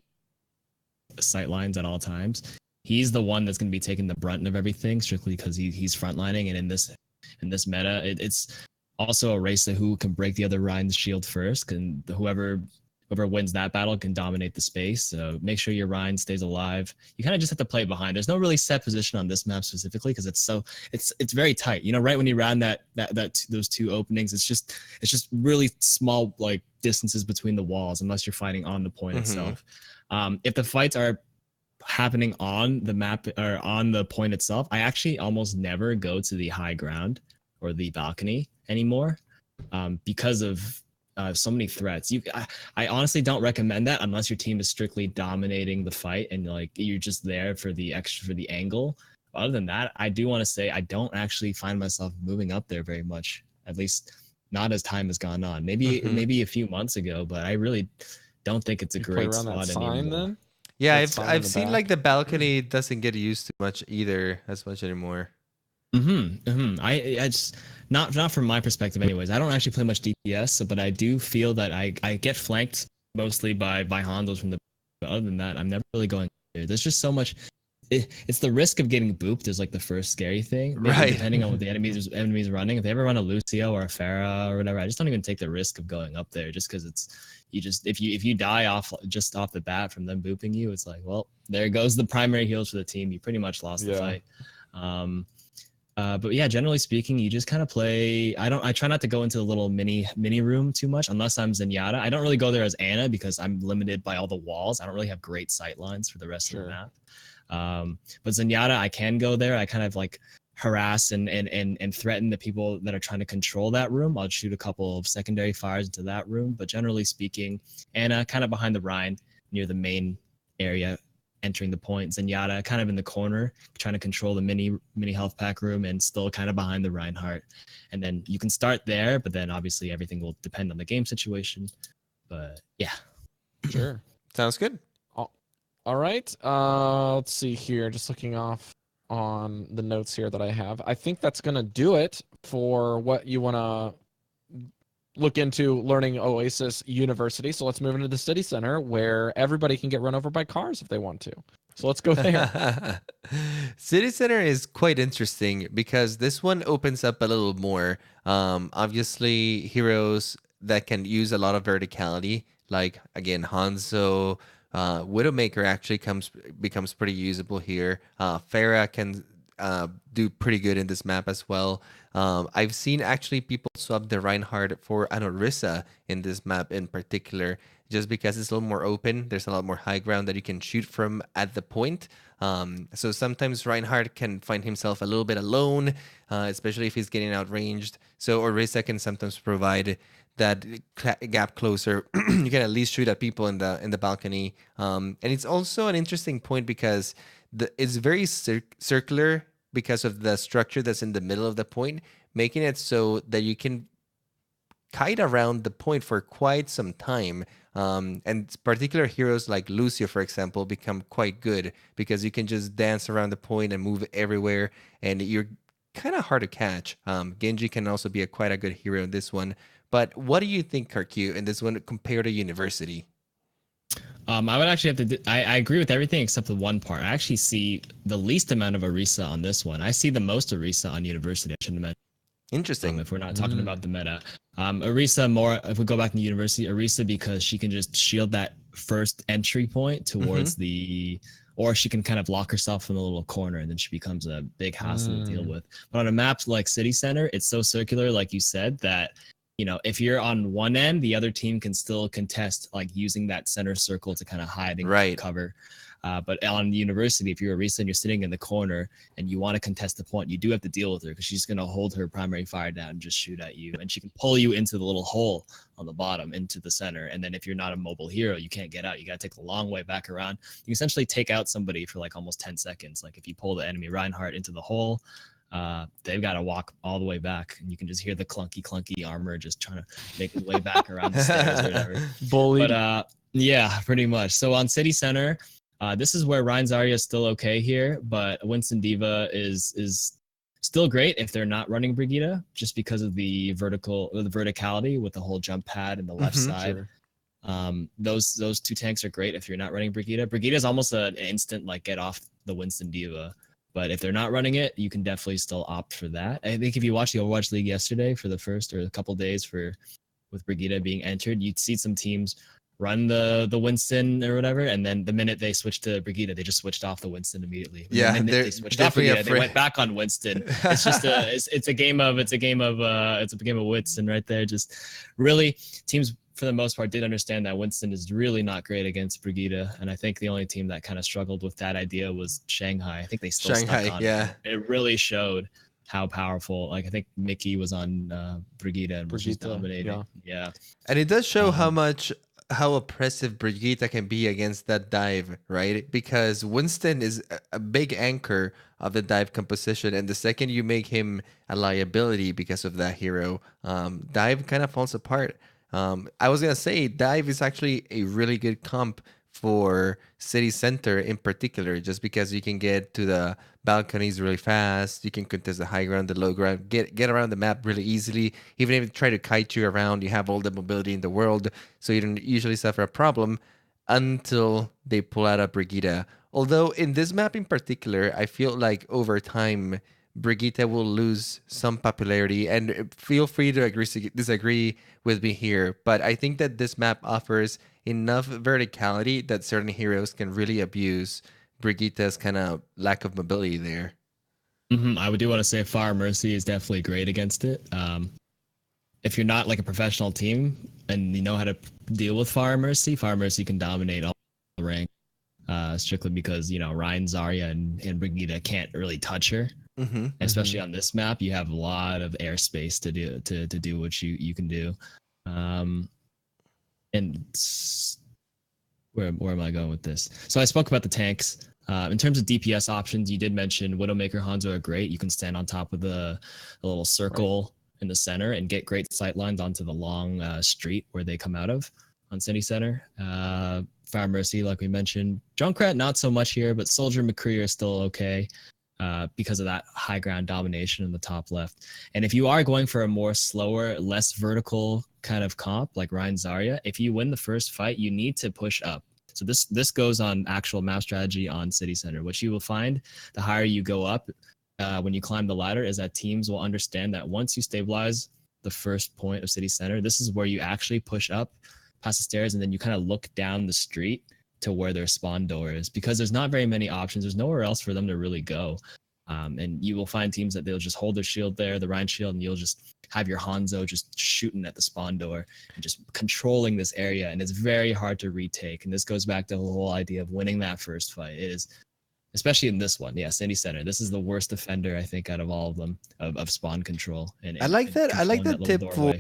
sight lines at all times. He's the one that's going to be taking the brunt of everything, strictly because he's frontlining. And in this meta, it's also a race to who can break the other Rhine's shield first. And whoever wins that battle can dominate the space. So make sure your Rhine stays alive. You kind of just have to play behind. There's no really set position on this map specifically because it's very tight. Right when you round those 2 openings, it's just really small like distances between the walls unless you're fighting on the point itself. If the fights are happening on the map or on the point itself, I actually almost never go to the high ground or the balcony anymore because of so many threats. I honestly don't recommend that unless your team is strictly dominating the fight and like you're just there for the angle. Other than that, I do want to say I don't actually find myself moving up there very much, at least not as time has gone on. Maybe a few months ago, but I really don't think it's a great spot anymore. Then? Yeah, I've seen like the balcony doesn't get used to much either as much anymore. I just not from my perspective anyways. I don't actually play much DPS, but I do feel that I get flanked mostly by Hondos from the. But other than that, I'm never really going there. There's just so much. It's the risk of getting booped is like the first scary thing. Maybe Right. depending on what the enemies running. If they ever run a Lucio or a Pharah or whatever, I just don't even take the risk of going up there just because it's you just if you die off just off the bat from them booping you, it's like, well, there goes the primary heals for the team. You pretty much lost the fight. But yeah, generally speaking, you just kind of play. I try not to go into the little mini room too much unless I'm Zenyatta. I don't really go there as Ana because I'm limited by all the walls. I don't really have great sight lines for the rest of the map. But Zenyatta, I can go there. I kind of like harass and threaten the people that are trying to control that room. I'll shoot a couple of secondary fires into that room. But generally speaking, Ana kind of behind the Rhine near the main area, entering the point. Zenyatta kind of in the corner, trying to control the mini health pack room and still kind of behind the Reinhardt. And then you can start there, but then obviously everything will depend on the game situation. But yeah. Sure. Sounds good. All right. Let's see here. Just looking off on the notes here that I have. I think that's going to do it for what you want to look into learning Oasis University. So let's move into the city center where everybody can get run over by cars if they want to. So let's go there. City Center is quite interesting because this one opens up a little more. Obviously, heroes that can use a lot of verticality, like again Hanzo, Widowmaker actually becomes pretty usable here. Pharah can do pretty good in this map as well. I've seen actually people swap the Reinhardt for Orisa in this map in particular, just because it's a little more open. There's a lot more high ground that you can shoot from at the point. So sometimes Reinhardt can find himself a little bit alone, especially if he's getting outranged. So Orisa can sometimes provide that gap closer. You can at least shoot at people in the balcony. And it's also an interesting point because it's very circular because of the structure that's in the middle of the point, making it so that you can kite around the point for quite some time. And particular heroes like Lucio, for example, become quite good because you can just dance around the point and move everywhere, and you're kind of hard to catch. Genji can also be quite a good hero in this one. But what do you think, KarQ, in this one compared to University? I would actually have to. I agree with everything except the one part. I actually see the least amount of Orisa on this one. I see the most Orisa on University. I shouldn't have mentioned. Interesting. If we're not talking about the meta, Orisa more. If we go back to University, Orisa because she can just shield that first entry point towards or she can kind of lock herself in a little corner and then she becomes a big hassle to deal with. But on a map like City Center, it's so circular, like you said, that if you're on one end, the other team can still contest, like using that center circle to kind of hide and cover. But on the University, if you're Orisa and you're sitting in the corner and you want to contest the point, you do have to deal with her because she's going to hold her primary fire down and just shoot at you. And she can pull you into the little hole on the bottom into the center. And then if you're not a mobile hero, you can't get out. You got to take the long way back around. You essentially take out somebody for like almost 10 seconds. Like if you pull the enemy Reinhardt into the hole, they've got to walk all the way back, and you can just hear the clunky armor just trying to make its way back around the stairs or whatever. Bullied. But yeah, pretty much. So on City Center, this is where Rein Zarya is still okay here, but Winston Diva is still great if they're not running Brigitte, just because of the verticality with the whole jump pad and the left side. Sure. Those two tanks are great if you're not running Brigitte. Brigitte is almost an instant like get off the Winston Diva. But if they're not running it, you can definitely still opt for that. I think if you watched the Overwatch League yesterday for the first or a couple days with Brigitte being entered, you'd see some teams run the Winston or whatever, and then the minute they switched to Brigitte, they just switched off the Winston immediately. Yeah, the minute they switched off Brigitte, they went back on Winston. It's just it's a game of wits, and right there, just really teams for the most part did understand that Winston is really not great against Brigitte, and I think the only team that kind of struggled with that idea was Shanghai. I think they still stuck on it. It really showed how powerful. Like I think Mickey was on Brigitte and was just dominating. Yeah, and it does show how oppressive Brigitte can be against that dive, right? Because Winston is a big anchor of the dive composition, and the second you make him a liability because of that hero, dive kind of falls apart. I was gonna say dive is actually a really good comp for city center in particular, just because you can get to the balconies really fast. You can contest the high ground, the low ground, get around the map really easily. Even if you try to kite you around, you have all the mobility in the world, so you don't usually suffer a problem until they pull out a Brigitte. Although in this map in particular, I feel like over time Brigitte will lose some popularity, and feel free to disagree with me here, but I think that this map offers enough verticality that certain heroes can really abuse Brigitte's kind of lack of mobility there. I do want to say Fire Mercy is definitely great against it. If you're not like a professional team and you know how to deal with Fire Mercy can dominate all the rank. Strictly because Ryan, Zarya, and Brigitte can't really touch her. Especially on this map, you have a lot of airspace to do what you can do. And where am I going with this? So I spoke about the tanks. In terms of DPS options, you did mention Widowmaker, Hanzo are great. You can stand on top of the little circle in the center and get great sight lines onto the long street where they come out of on City Center. Fire Mercy, like we mentioned. Junkrat, not so much here, but Soldier McCree are still okay because of that high ground domination in the top left. And if you are going for a more slower, less vertical kind of comp like Ryan Zarya, if you win the first fight, you need to push up. So this goes on actual map strategy on City Center. What you will find, the higher you go up when you climb the ladder, is that teams will understand that once you stabilize the first point of City Center, this is where you actually push up past the stairs, and then you kind of look down the street to where their spawn door is, because there's not very many options. There's nowhere else for them to really go. And you will find teams that they'll just hold their shield there, the Rhine shield, and you'll just have your Hanzo just shooting at the spawn door and just controlling this area. And it's very hard to retake. And this goes back to the whole idea of winning that first fight. It is, especially in this one. Yeah, City Center. This is the worst defender, I think, out of all of them of spawn control. And I like that. I like that tip doorway.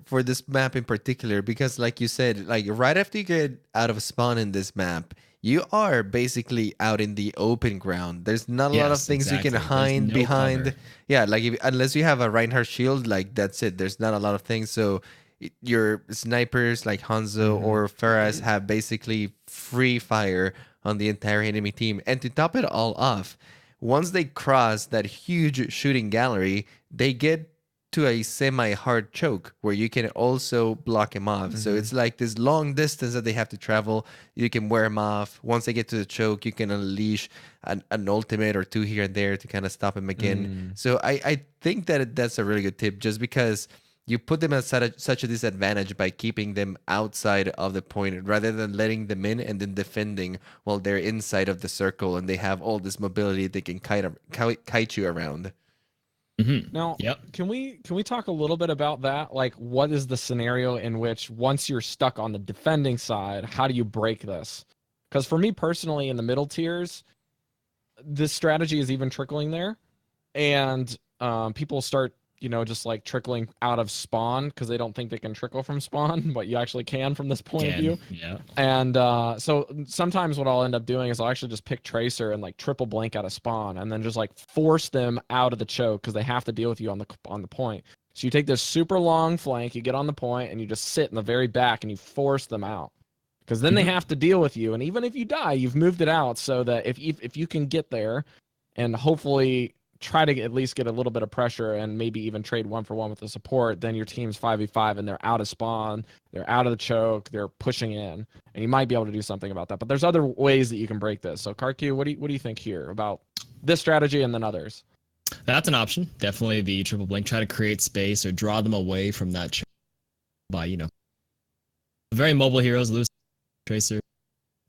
for this map in particular, because like you said, like right after you get out of spawn in this map, you are basically out in the open ground. There's not a lot of things you can hide behind. Cover. Yeah, like unless you have a Reinhardt shield, like that's it. There's not a lot of things. So your snipers like Hanzo or Faraz have basically free fire on the entire enemy team. And to top it all off, once they cross that huge shooting gallery, they get to a semi-hard choke where you can also block him off. So it's like this long distance that they have to travel. You can wear him off. Once they get to the choke, you can unleash an ultimate or two here and there to kind of stop him again. So I think that that's a really good tip, just because you put them at such a disadvantage by keeping them outside of the point rather than letting them in and then defending while they're inside of the circle and they have all this mobility they can kite you around. Now, can we talk a little bit about that? Like, what is the scenario in which once you're stuck on the defending side, how do you break this? Because for me personally, in the middle tiers, this strategy is even trickling there, and people start just like trickling out of spawn because they don't think they can trickle from spawn, but you actually can from this point of view. Yeah. And so sometimes what I'll end up doing is I'll actually just pick Tracer and like triple blank out of spawn and then just like force them out of the choke because they have to deal with you on the point. So you take this super long flank, you get on the point, and you just sit in the very back and you force them out. Because then they have to deal with you. And even if you die, you've moved it out so that if you can get there and hopefully try to at least get a little bit of pressure and maybe even trade 1-for-1 with the support, then your team's 5v5 and they're out of spawn, they're out of the choke, they're pushing in, and you might be able to do something about that. But there's other ways that you can break this. So KarQ, what do you think here about this strategy and then others? That's an option. Definitely the triple blink. Try to create space or draw them away from that choke by very mobile heroes, Lewis, Tracer,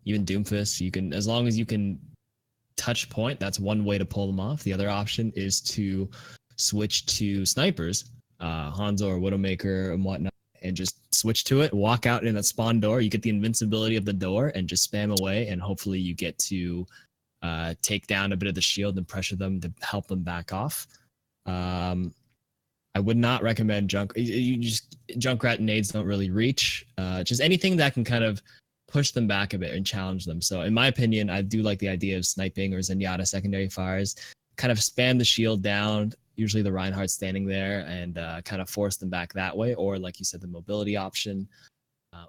even Doomfist. You can, as long as you can touch point, that's one way to pull them off. The other option is to switch to snipers, Hanzo or Widowmaker and whatnot, and just switch to it, walk out in that spawn door. You get the invincibility of the door and just spam away, and hopefully you get to take down a bit of the shield and pressure them to help them back off. I would not recommend Junkrat nades don't really reach. Just anything that can kind of push them back a bit and challenge them. So in my opinion, I do like the idea of sniping or Zenyatta secondary fires, kind of spam the shield down, usually the Reinhardt standing there, and kind of force them back that way. Or like you said, the mobility option.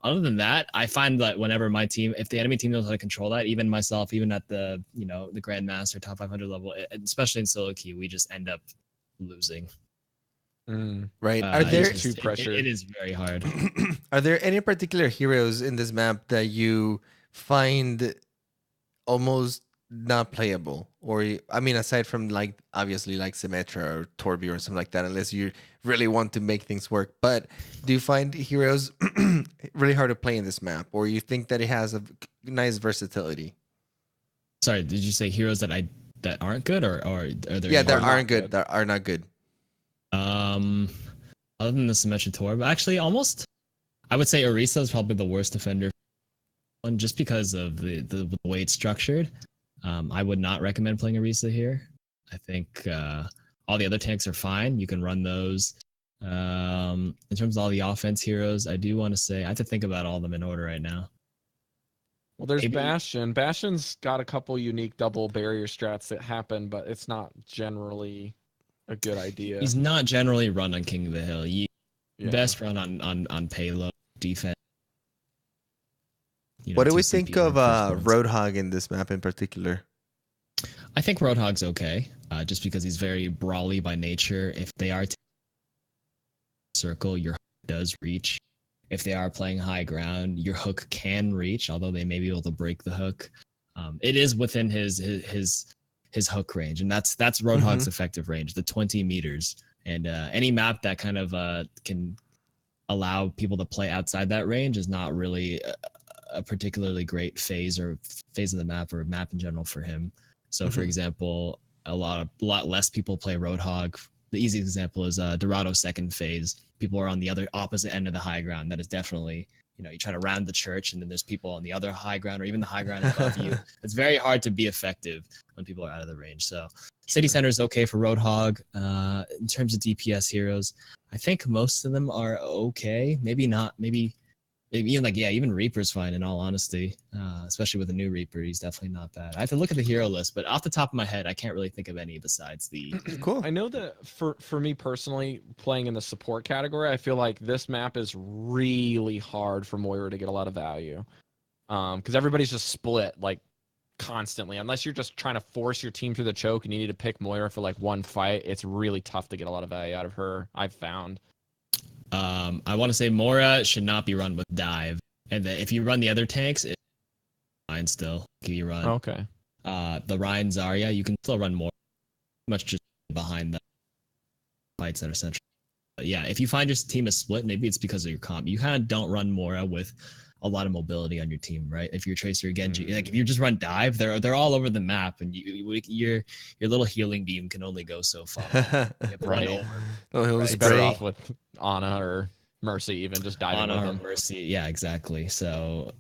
Other than that, I find that whenever my team, if the enemy team knows how to control that, even myself, even at the the Grandmaster top 500 level, especially in solo queue, we just end up losing. Right. Are there too pressure? It is very hard. are there any particular heroes in this map that you find almost not playable? Or I mean, aside from like obviously like Symmetra or Torbjorn or something like that, unless you really want to make things work. But do you find heroes really hard to play in this map, or you think that it has a nice versatility? Sorry, did you say heroes that aren't good, or are there? Yeah, that not aren't good. good. That are not good. Other than the Symmetra Tor, but actually almost, I would say Orisa is probably the worst defender one, just because of the way it's structured. I would not recommend playing Orisa here. I think all the other tanks are fine. You can run those. In terms of all the offense heroes, I do want to say I have to think about all of them in order right now. Well, there's Maybe- Bastion. Bastion's got a couple unique double barrier strats that happen, but it's not generally a good idea. He's not generally run on King of the Hill. Yeah. Best run on payload defense. What do we 2 think CP of first points. Roadhog in this map in particular? I think Roadhog's okay, just because he's very brawly by nature. If they are circle, your hook does reach. If they are playing high ground, your hook can reach, although they may be able to break the hook. It is within his hook range, and that's Roadhog's effective range, the 20 meters. And any map that kind of can allow people to play outside that range is not really a particularly great phase of the map or map in general for him. So, for example, a lot less people play Roadhog. The easy example is Dorado second phase. People are on the other opposite end of the high ground. That is definitely, you try to round the church, and then there's people on the other high ground or even the high ground above you. It's very hard to be effective when people are out of the range. So City Center is okay for Roadhog. In terms of DPS heroes, I think most of them are okay. Maybe not. Maybe even Reaper's fine in all honesty, especially with the new Reaper. He's definitely not bad. I have to look at the hero list, but off the top of my head, I can't really think of any besides the. Cool. I know that for me personally, playing in the support category, I feel like this map is really hard for Moira to get a lot of value, because everybody's just split like constantly. Unless you're just trying to force your team through the choke and you need to pick Moira for like one fight, it's really tough to get a lot of value out of her, I've found. I want to say Moira should not be run with dive, and then if you run the other tanks, it's fine still. If you run Okay. the Ryan Zarya, you can still run more, much just behind the fights that are central. But yeah, if you find your team is split, maybe it's because of your comp. You kind of don't run Moira with a lot of mobility on your team, right? If you're Tracer or Genji, like if you just run dive, they're all over the map, and your little healing beam can only go so far. You have to run Right. over. Oh, he'll It's better spray. off with Ana or Mercy, even just diving Ana with or them. Mercy, yeah, exactly. So,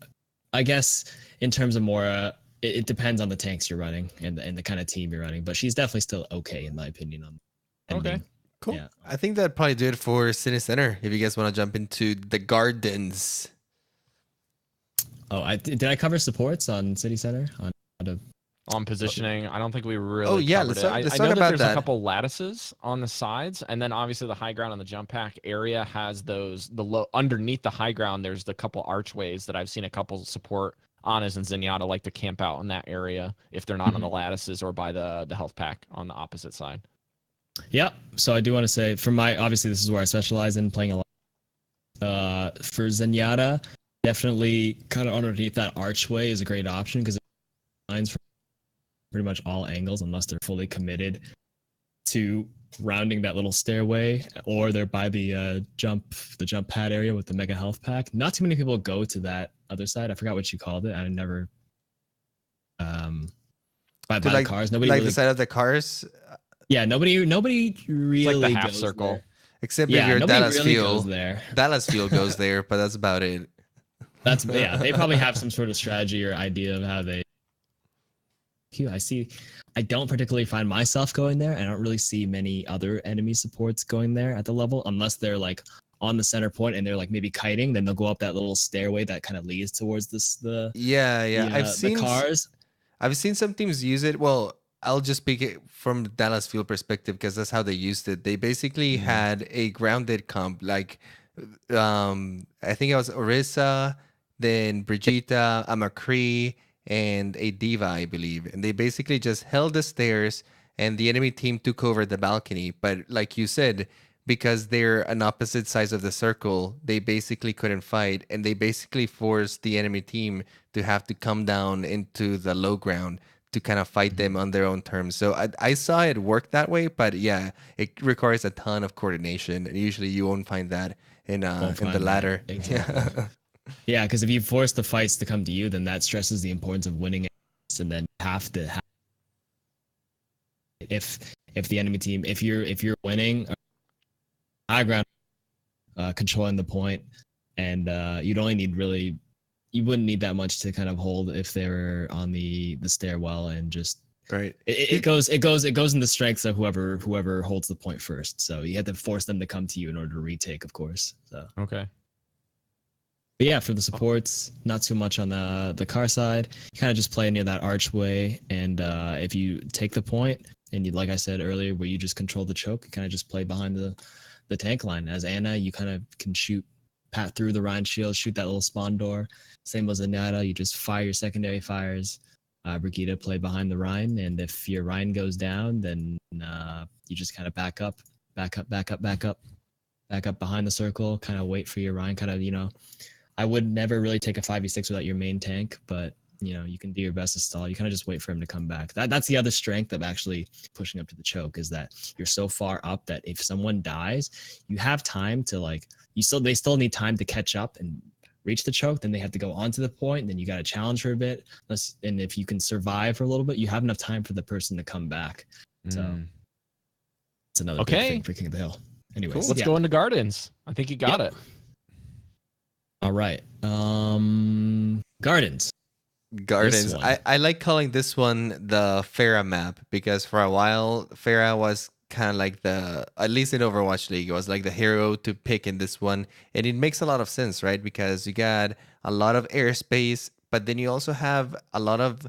I guess in terms of Moira, it depends on the tanks you're running and the kind of team you're running. But she's definitely still okay in my opinion. On Okay. ending. Cool. Yeah. I think that'd probably do it for City Center. If you guys want to jump into the gardens. Oh, did I cover supports on City Center On positioning, I don't think we really. Oh, yeah, covered let's it. talk- I let's know talk that about there's that. a couple lattices on the sides, and then obviously the high ground on the jump pack area has those. Underneath the high ground, there's the couple archways that I've seen a couple support Anas and Zenyatta like to camp out in that area if they're not on the lattices or by the health pack on the opposite side. Yeah. So I do want to say, obviously this is where I specialize in playing a lot. For Zenyatta, definitely kind of underneath that archway is a great option because it lines from pretty much all angles unless they're fully committed to rounding that little stairway, or they're by the jump pad area with the mega health pack. Not too many people go to that other side. I forgot what you called it. I never by the cars. Nobody like really, the side of the cars, yeah, nobody really It's like the half goes circle. there. except if Yeah, you're nobody Dallas really Fuel. goes there. Dallas Fuel goes there, but that's about it. That's they probably have some sort of strategy or idea of how they. I don't particularly find myself going there. I don't really see many other enemy supports going there at the level, unless they're like on the center point and they're like maybe kiting. Then they'll go up that little stairway that kind of leads towards Yeah. the cars. I've seen some teams use it. Well, I'll just speak it from the Dallas Fuel perspective because that's how they used it. They basically had a grounded comp, like I think it was Orisa, then Brigitte, a McCree, and a Diva, I believe. And they basically just held the stairs, and the enemy team took over the balcony. But like you said, because they're on opposite sides of the circle, they basically couldn't fight, and they basically forced the enemy team to have to come down into the low ground to kind of fight them on their own terms. So I saw it work that way, but yeah, it requires a ton of coordination, and usually you won't find that Won't in the find that. ladder. Exactly. Yeah, because if you force the fights to come to you, then that stresses the importance of winning it, and then if the enemy team, if you're winning high ground, controlling the point, and you'd only need really, you wouldn't need that much to kind of hold if they're on the stairwell, and just Right. it goes in the strengths of whoever holds the point first. So you have to force them to come to you in order to retake, of course. So Okay. but yeah, for the supports, not too much on the car side. You kind of just play near that archway, and if you take the point, and you, like I said earlier, where you just control the choke, you kind of just play behind the tank line. As Anna, you kind of can pat through the Rhine shield, shoot that little spawn door. Same as Anata, you just fire your secondary fires. Brigitte play behind the Rhine, and if your Rhine goes down, then you just kind of back up behind the circle, kind of wait for your Rhine, kind of, I would never really take a 5v6 without your main tank, but you can do your best to stall. You kind of just wait for him to come back. That's the other strength of actually pushing up to the choke, is that you're so far up that if someone dies, you have time to they still need time to catch up and reach the choke. Then they have to go onto the point, and then you got to challenge for a bit. And if you can survive for a little bit, you have enough time for the person to come back. So it's another big thing for King of the Hill. Anyways, Cool. Let's go into Gardens. I think you got it. All right. Gardens. I like calling this one the Pharah map, because for a while Pharah was kind of like at least in Overwatch League, it was like the hero to pick in this one. And it makes a lot of sense, right? Because you got a lot of airspace, but then you also have a lot of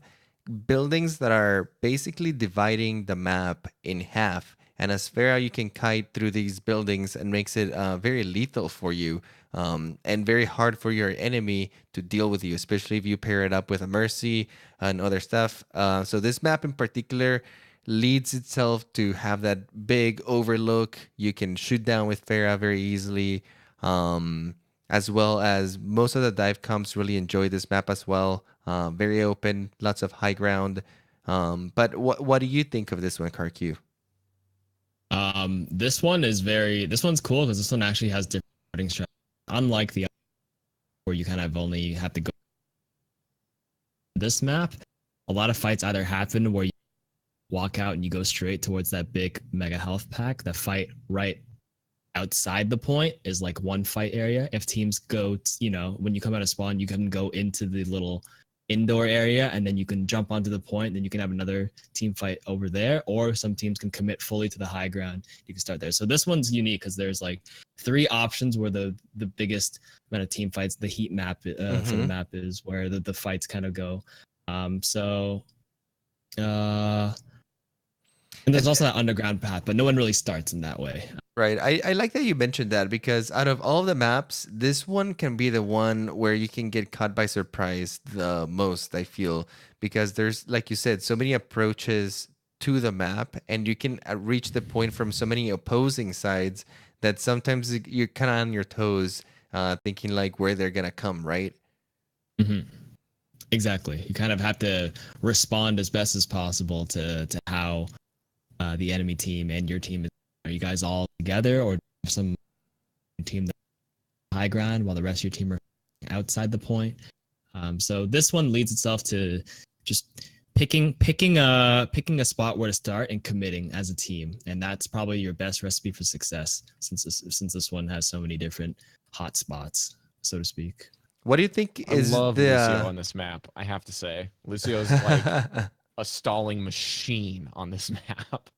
buildings that are basically dividing the map in half. And as Pharah, you can kite through these buildings, and makes it very lethal for you, and very hard for your enemy to deal with you, especially if you pair it up with a Mercy and other stuff. So this map in particular leads itself to have that big overlook. You can shoot down with Pharah very easily, as well as most of the dive comps really enjoy this map as well. Very open, lots of high ground. But what do you think of this one, KarQ? This one's cool because this one actually has different starting strategies. Unlike the other, where you kind of only have to go this map, a lot of fights either happen where you walk out and you go straight towards that big mega health pack. The fight right outside the point is like one fight area. If teams go, when you come out of spawn, you can go into the little indoor area, and then you can jump onto the point, then you can have another team fight over there, or some teams can commit fully to the high ground. You can start there. So this one's unique because there's like 3 options where the biggest amount of team fights, the heat map for the map is where the fights kind of go. And there's also that underground path, but no one really starts in that way. Right. I like that you mentioned that, because out of all the maps, this one can be the one where you can get caught by surprise the most, I feel, because there's, like you said, so many approaches to the map, and you can reach the point from so many opposing sides that sometimes you're kind of on your toes, thinking like where they're going to come, right? Mm-hmm. Exactly. You kind of have to respond as best as possible to how the enemy team and your team is. Are you guys all together, or some team that high ground while the rest of your team are outside the point? So this one leads itself to just picking a spot where to start and committing as a team, and that's probably your best recipe for success, since this one has so many different hot spots, so to speak. What do you think is I love Lucio on this map, I have to say. Lucio's like a stalling machine on this map.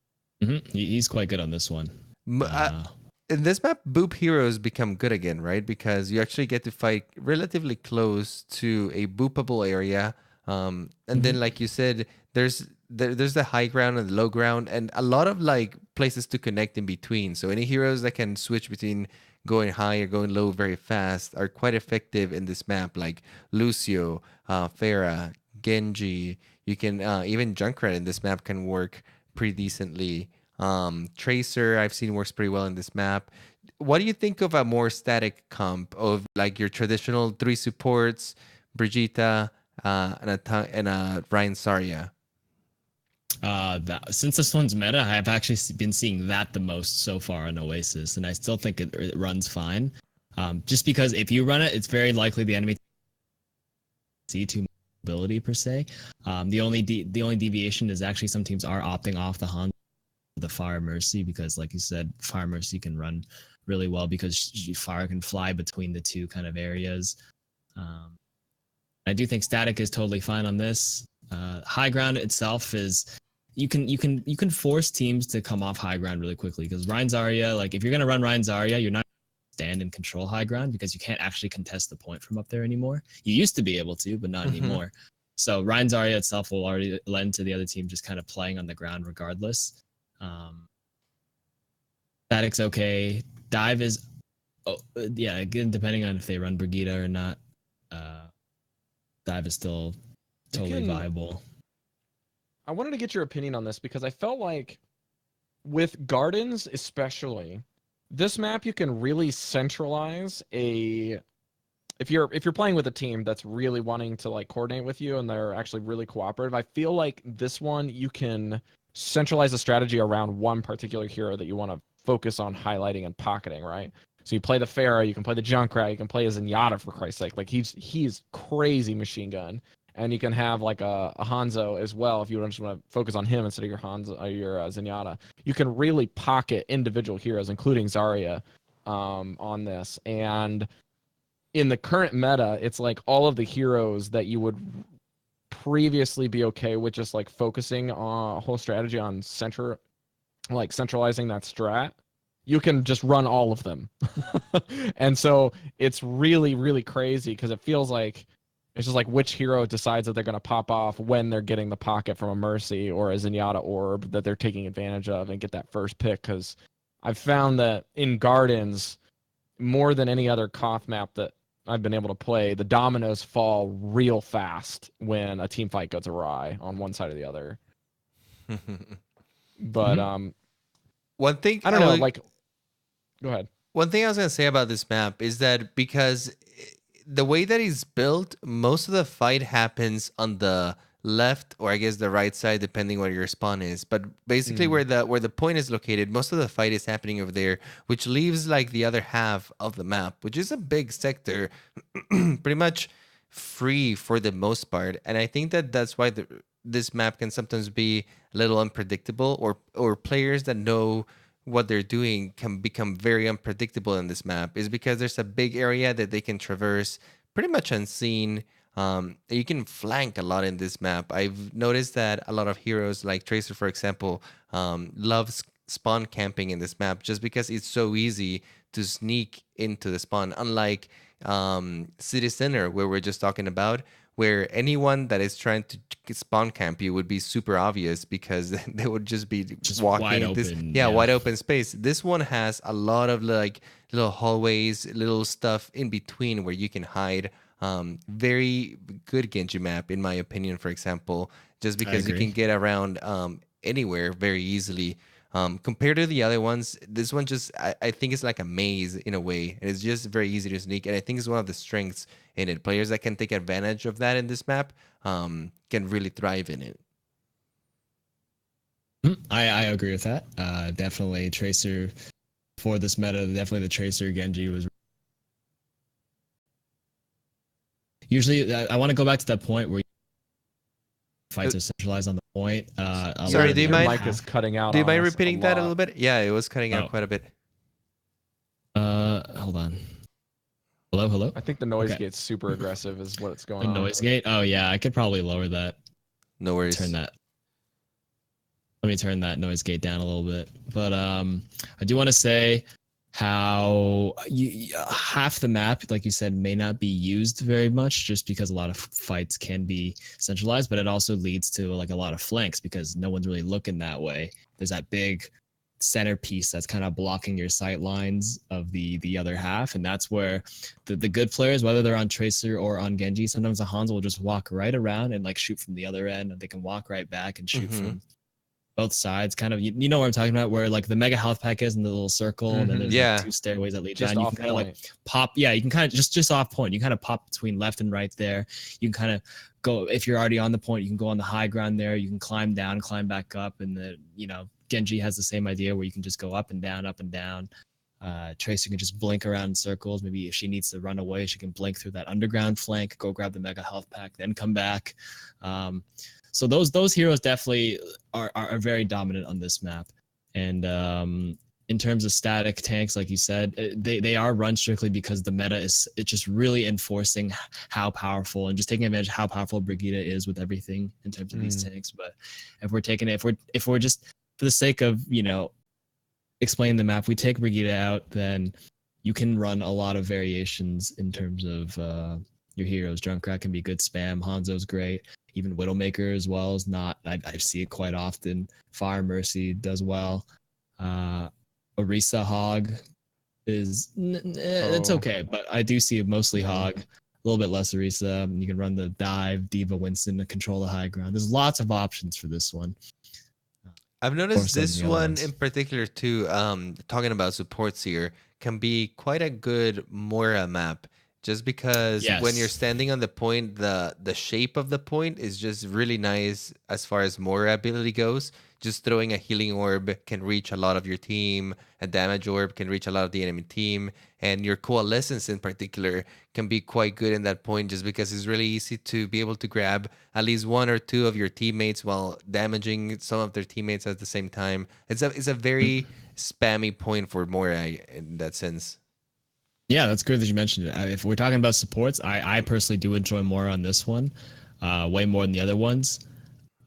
Mm-hmm. He's quite good on this one. In this map, boop heroes become good again, right? Because you actually get to fight relatively close to a boopable area. And then, like you said, there's the high ground and the low ground, and a lot of like places to connect in between. So any heroes that can switch between going high or going low very fast are quite effective in this map, like Lucio, Pharah, Genji. You can even Junkrat in this map can work pretty decently. Tracer I've seen works pretty well in this map. What do you think of a more static comp of like your traditional three supports, Brigitte, and a Ryan Saria? Since this one's meta, I've actually been seeing that the most so far on Oasis, and I still think it runs fine. Just because if you run it, it's very likely the enemy C2 mobility per se. The only deviation is actually some teams are opting off the Fire Mercy because, like you said, Fire Mercy can run really well because Fire can fly between the two kind of areas. I do think static is totally fine on this. High ground itself is you can force teams to come off high ground really quickly because Ryan Zarya, like if you're gonna run Ryan Zarya, you're not stand and control high ground because you can't actually contest the point from up there anymore. You used to be able to, but not anymore. So Ryan Zarya itself will already lend to the other team just kind of playing on the ground regardless. Static's okay. Dive is, yeah, again, depending on if they run Brigitte or not. Dive is still totally viable. I wanted to get your opinion on this because I felt like with Gardens especially, this map you can really centralize if you're playing with a team that's really wanting to like coordinate with you and they're actually really cooperative. I feel like this one you can centralize a strategy around one particular hero that you want to focus on highlighting and pocketing, right? So you play the Pharah, you can play the Junkrat, you can play a Zenyatta for Christ's sake. Like he's crazy machine gun. And you can have like a Hanzo as well if you just want to focus on him instead of your Hanzo or your Zenyatta. You can really pocket individual heroes, including Zarya, on this. And in the current meta, it's like all of the heroes that you would previously be okay with just like focusing on a whole strategy on centralizing that strat. You can just run all of them. And so it's really, really crazy because it feels like it's just like which hero decides that they're going to pop off when they're getting the pocket from a Mercy or a Zenyatta orb that they're taking advantage of and get that first pick. Because I've found that in Gardens, more than any other Koth map that I've been able to play, the dominoes fall real fast when a team fight goes awry on one side or the other. But one thing I don't know. Like, go ahead. One thing I was gonna say about this map is that because the way that it's built, most of the fight happens on the left or I guess the right side, depending where your spawn is. But basically, where the point is located, most of the fight is happening over there, which leaves like the other half of the map, which is a big sector, pretty much free for the most part. And I think that that's why this map can sometimes be a little unpredictable, or players that know what they're doing can become very unpredictable in this map, is because there's a big area that they can traverse pretty much unseen. You can flank a lot in this map. I've noticed that a lot of heroes like Tracer, for example, loves spawn camping in this map just because it's so easy to sneak into the spawn. Unlike City Center, where we're just talking about, where anyone that is trying to spawn camp you would be super obvious because they would just be walking wide this open, wide open space. This one has a lot of like little hallways, little stuff in between where you can hide. Very good Genji map in my opinion, for example, just because you can get around anywhere very easily. Compared to the other ones, this one just I think it's like a maze in a way. It's just very easy to sneak, and I think it's one of the strengths in it. Players that can take advantage of that in this map can really thrive in it. I agree with that. Definitely Tracer for this meta. Definitely the Tracer Genji was. Usually, I want to go back to that point where fights are centralized on the point. Sorry, do you mind? Mic is cutting out. Do you mind repeating that a little bit? Yeah, it was cutting out quite a bit. Hold on. Hello. I think the noise gate's super aggressive, is what it's going on. The noise gate. Oh yeah, I could probably lower that. No worries. Let me turn that noise gate down a little bit. But I do want to say how half the map, like you said, may not be used very much just because a lot of fights can be centralized, but it also leads to like a lot of flanks because no one's really looking that way. There's that big centerpiece that's kind of blocking your sight lines of the other half, and that's where the good players, whether they're on Tracer or on Genji, sometimes the Hanzo will just walk right around and like shoot from the other end, and they can walk right back and shoot from both sides. Kind of, you know what I'm talking about, where like the mega health pack is in the little circle, and then there's like 2 stairways that lead just down. You off can kind of like point. pop, yeah, you can kind of just off point. You kind of pop between left and right there. You can kind of go, if you're already on the point, you can go on the high ground there. You can climb down, climb back up, and the, you know, Genji has the same idea where you can just go up and down, up and down. Tracer can just blink around in circles. Maybe if she needs to run away, she can blink through that underground flank, go grab the mega health pack, then come back. So those heroes definitely are very dominant on this map. And in terms of static tanks, like you said, they are run strictly because the meta it's just really enforcing how powerful and just taking advantage of how powerful Brigitte is with everything in terms of these tanks. But if we're taking it, if we're just for the sake of, you know, explain the map, we take Brigitte out, then you can run a lot of variations in terms of your heroes. Junkrat can be good spam, Hanzo's great, even Widowmaker as well is not, I see it quite often. Fire Mercy does well. Orisa Hog is, it's okay, but I do see it mostly Hog, a little bit less Orisa. You can run the dive, Diva, Winston to control the high ground. There's lots of options for this one. I've noticed this one in particular too, talking about supports here, can be quite a good Moira map. Just because when you're standing on the point, the shape of the point is just really nice as far as Moira ability goes. Just throwing a healing orb can reach a lot of your team. A damage orb can reach a lot of the enemy team. And your coalescence in particular can be quite good in that point, just because it's really easy to be able to grab at least 1 or 2 of your teammates while damaging some of their teammates at the same time. It's a very spammy point for Moira in that sense. Yeah, that's good that you mentioned it. If we're talking about supports, I personally do enjoy more on this one, way more than the other ones.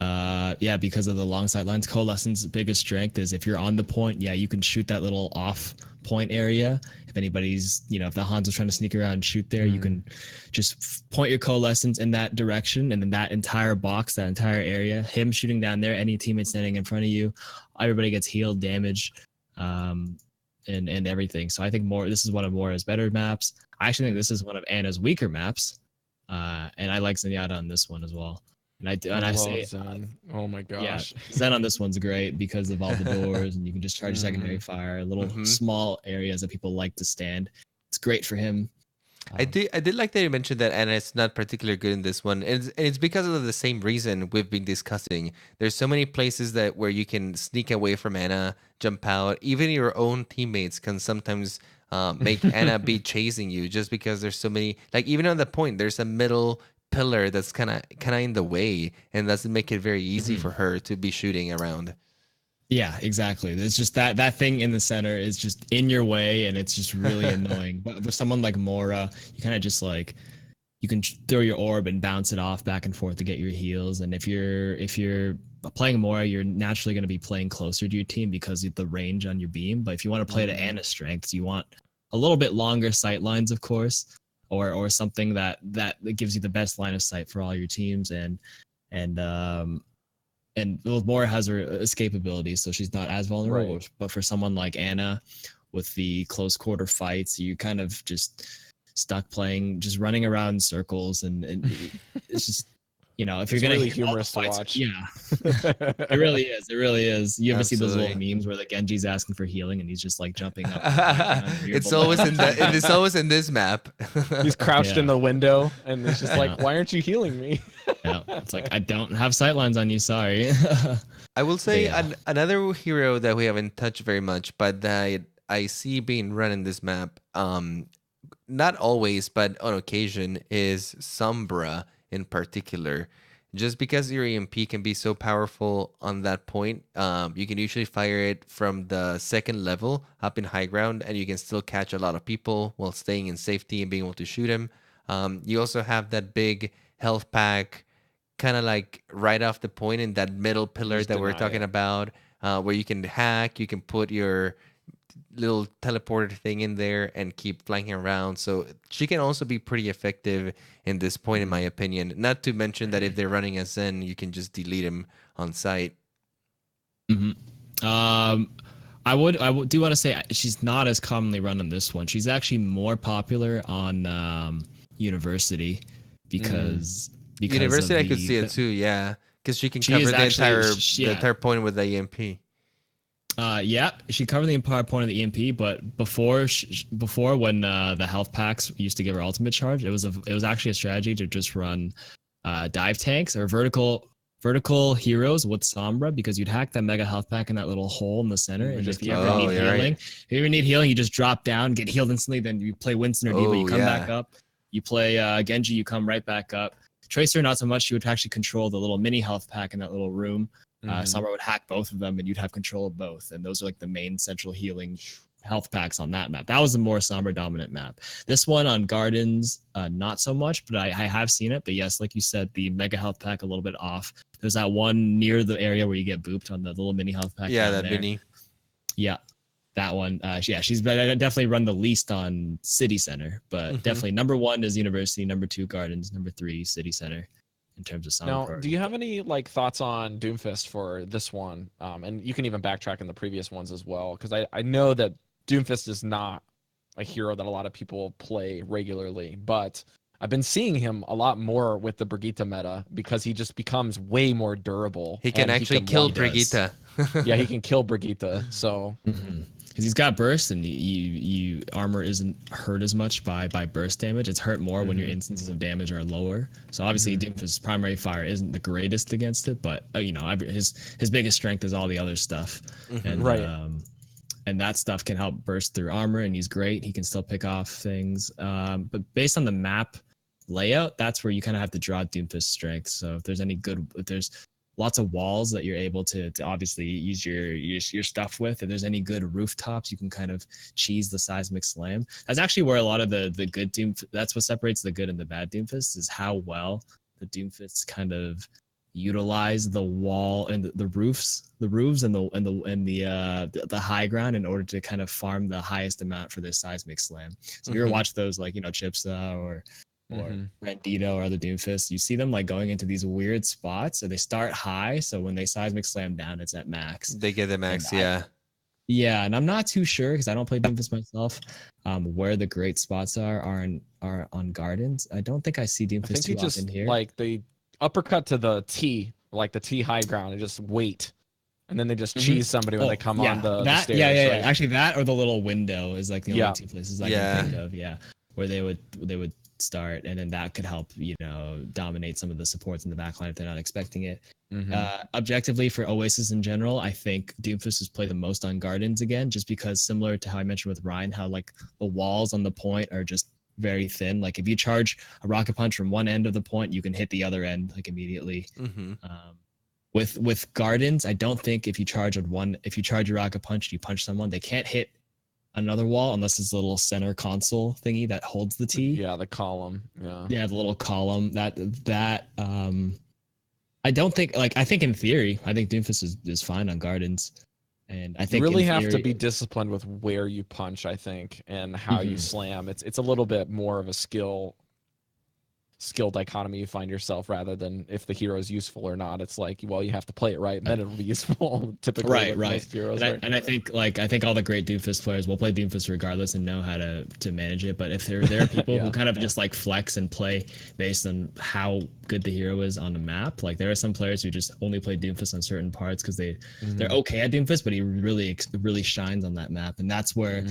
Yeah, because of the long sight lines. Coalescence's biggest strength is if you're on the point, yeah, you can shoot that little off point area. If anybody's, you know, if the Hanzo's trying to sneak around and shoot there, you can just point your Coalescence in that direction, and then that entire box, that entire area, him shooting down there, any teammate standing in front of you, everybody gets healed, damaged. And everything. So I think this is one of Moira's better maps. I actually think this is one of Anna's weaker maps. And I like Zenyatta on this one as well. And I say Zen. Oh my gosh. Yeah, Zen on this one's great because of all the doors, and you can just charge secondary fire, little small areas that people like to stand. It's great for him. I did like that you mentioned that Anna is not particularly good in this one, and it's because of the same reason we've been discussing. There's so many places where you can sneak away from Anna, jump out. Even your own teammates can sometimes make Anna be chasing you, just because there's so many. Like even on the point, there's a middle pillar that's kind of in the way, and doesn't make it very easy for her to be shooting around. Yeah, exactly. It's just that thing in the center is just in your way, and it's just really annoying. But for someone like Moira, you kind of just like, you can throw your orb and bounce it off back and forth to get your heals. And if you're playing Moira, you're naturally going to be playing closer to your team because of the range on your beam. But if you want to play to Anna's strengths, you want a little bit longer sight lines, of course, or something that gives you the best line of sight for all your teams. And Moira has her escape ability, so she's not as vulnerable. Right. But for someone like Anna, with the close quarter fights, you kind of just stuck playing, just running around in circles, and it's just, you know, if you're gonna really humorous to watch. Yeah, it really is. It really is. You ever see those little memes where the Genji's asking for healing and he's just like jumping up? It's always it's always in this map. He's crouched in the window, and it's just like, why aren't you healing me? Yeah, it's like, I don't have sightlines on you. Sorry. I will say another hero that we haven't touched very much, but that I see being run in this map, not always, but on occasion, is Sombra in particular. Just because your EMP can be so powerful on that point, you can usually fire it from the second level up in high ground, and you can still catch a lot of people while staying in safety and being able to shoot them. You also have that big health pack, kind of like right off the point in that middle pillar that we're talking about, where you can hack, you can put your little teleporter thing in there and keep flanking around. So she can also be pretty effective in this point, in my opinion. Not to mention that if they're running a Zen, you can just delete him on site. I do want to say she's not as commonly run on this one. She's actually more popular on University because University, of I could see it too. Yeah, because she can cover the entire point with the EMP. Yeah, she covered the entire point of the EMP, but before when the health packs used to give her ultimate charge, it was actually a strategy to just run dive tanks or vertical heroes with Sombra, because you'd hack that mega health pack in that little hole in the center, and if you ever need healing, you just drop down, get healed instantly, then you play Winston or D.Va, you come back up, you play Genji, you come right back up. Tracer, not so much. You would actually control the little mini health pack in that little room. Sombra would hack both of them, and you'd have control of both. And those are like the main central healing health packs on that map. That was a more Sombra dominant map. This one on Gardens, not so much, but I have seen it. But yes, like you said, the mega health pack a little bit off. There's that one near the area where you get booped on the little mini health pack. Yeah, that mini. Yeah, that one. She's definitely run the least on City Center, but definitely number 1 is University, number 2 Gardens, number 3 City Center. In terms of sound. Now, do you have any like thoughts on Doomfist for this one? And you can even backtrack in the previous ones as well, because I know that Doomfist is not a hero that a lot of people play regularly, but I've been seeing him a lot more with the Brigitte meta because he just becomes way more durable. He can actually kill Brigitte. Yeah, he can kill Brigitte. So. Because he's got burst, and you armor isn't hurt as much by burst damage. It's hurt more when your instances of damage are lower. So obviously, Doomfist's primary fire isn't the greatest against it, but his biggest strength is all the other stuff, and and that stuff can help burst through armor, and he's great. He can still pick off things, but based on the map layout, that's where you kind of have to draw Doomfist's strength. So if there's lots of walls that you're able to obviously use your stuff with. If there's any good rooftops, you can kind of cheese the seismic slam. That's actually where a lot of the good that's what separates the good and the bad Doomfist, is how well the Doomfists kind of utilize the wall and the roofs and the high ground in order to kind of farm the highest amount for this seismic slam. So if you ever watch those, like Chipsa or Rendito or other Doomfist, you see them like going into these weird spots, so they start high, so when they seismic slam down, it's at max. They get the max. And I'm not too sure, because I don't play Doomfist myself, where the great spots are on Gardens. I don't think I see Doomfist too often here. Like the uppercut to the T, like the T high ground, and just wait, and then they just cheese somebody when they come on the stairs. Yeah. Actually, that or the little window is like the only two places I can think of. Yeah, where they would start, and then that could help dominate some of the supports in the backline if they're not expecting it. Objectively, for Oasis in general, I think Doomfist has played the most on Gardens again, just because, similar to how I mentioned with Ryan, how like the walls on the point are just very thin. Like if you charge a rocket punch from one end of the point, you can hit the other end like immediately. With Gardens, I don't think if you charge a rocket punch, you punch someone, they can't hit another wall unless it's a little center console thingy that holds the T. Yeah, the column. Yeah, the little column. That I don't think, like, I think in theory, I think Doomfist is fine on Gardens. And I think you really have to be disciplined with where you punch, I think, and how you slam. It's a little bit more of a skill dichotomy you find yourself, rather than if the hero is useful or not. It's like, well, you have to play it right, and then it'll be useful. Typically, right. Most heroes, and I think all the great Doomfist players will play Doomfist regardless and know how to manage it. But if there are people who kind of just like flex and play based on how good the hero is on the map, like there are some players who just only play Doomfist on certain parts because they're okay at Doomfist, but he really shines on that map, and that's where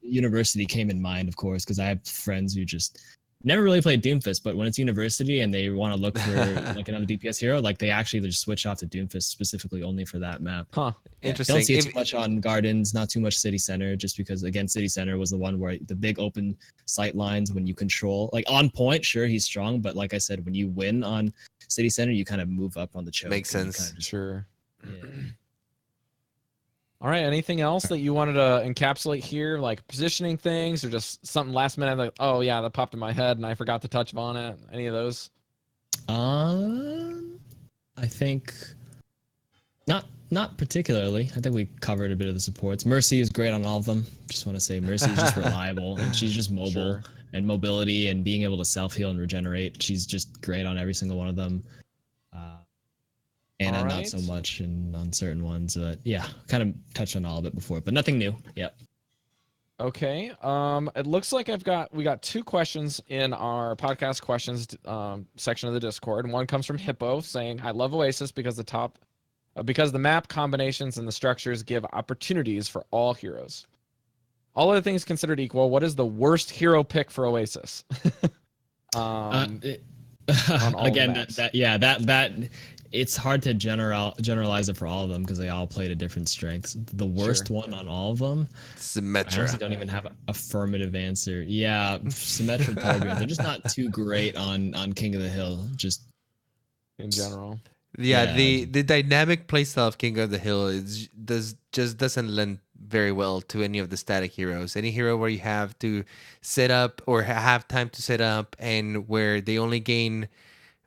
University came in mind, of course, because I have friends who just never really played Doomfist, but when it's University and they want to look for like another DPS hero, like they actually just switch off to Doomfist specifically only for that map. Interesting. Don't see it too much on Gardens, not too much City Center, just because again, City Center was the one where the big open sight lines when you control, like on point, sure he's strong, but like I said, when you win on City Center, you kind of move up on the choke. Makes sense. Kind of sure. Yeah. All right. Anything else that you wanted to encapsulate here, like positioning things, or just something last minute, like, oh yeah, that popped in my head and I forgot to touch on it? Any of those? I think not particularly. I think we covered a bit of the supports. Mercy is great on all of them. Just want to say Mercy is just reliable, and she's just mobile and mobility and being able to self heal and regenerate. She's just great on every single one of them. and All not so right. much on certain ones. But yeah, kind of touched on all of it before, but nothing new. Yep. Okay. It looks like we got two questions in our podcast questions section of the Discord. And one comes from Hippo saying, "I love Oasis because the map combinations and the structures give opportunities for all heroes. All other things considered equal, what is the worst hero pick for Oasis?" Uh, on it- all the Again, maps. that it's hard to generalize it for all of them because they all play to different strengths. The worst Sure. one on all of them, I honestly Symmetra. don't even have an affirmative answer. Yeah, Symmetra and Torbjorn, they're just not too great on King of the Hill. Just In general. Yeah, yeah, the dynamic playstyle of King of the Hill doesn't lend very well to any of the static heroes. Any hero where you have to set up or have time to set up, and where they only gain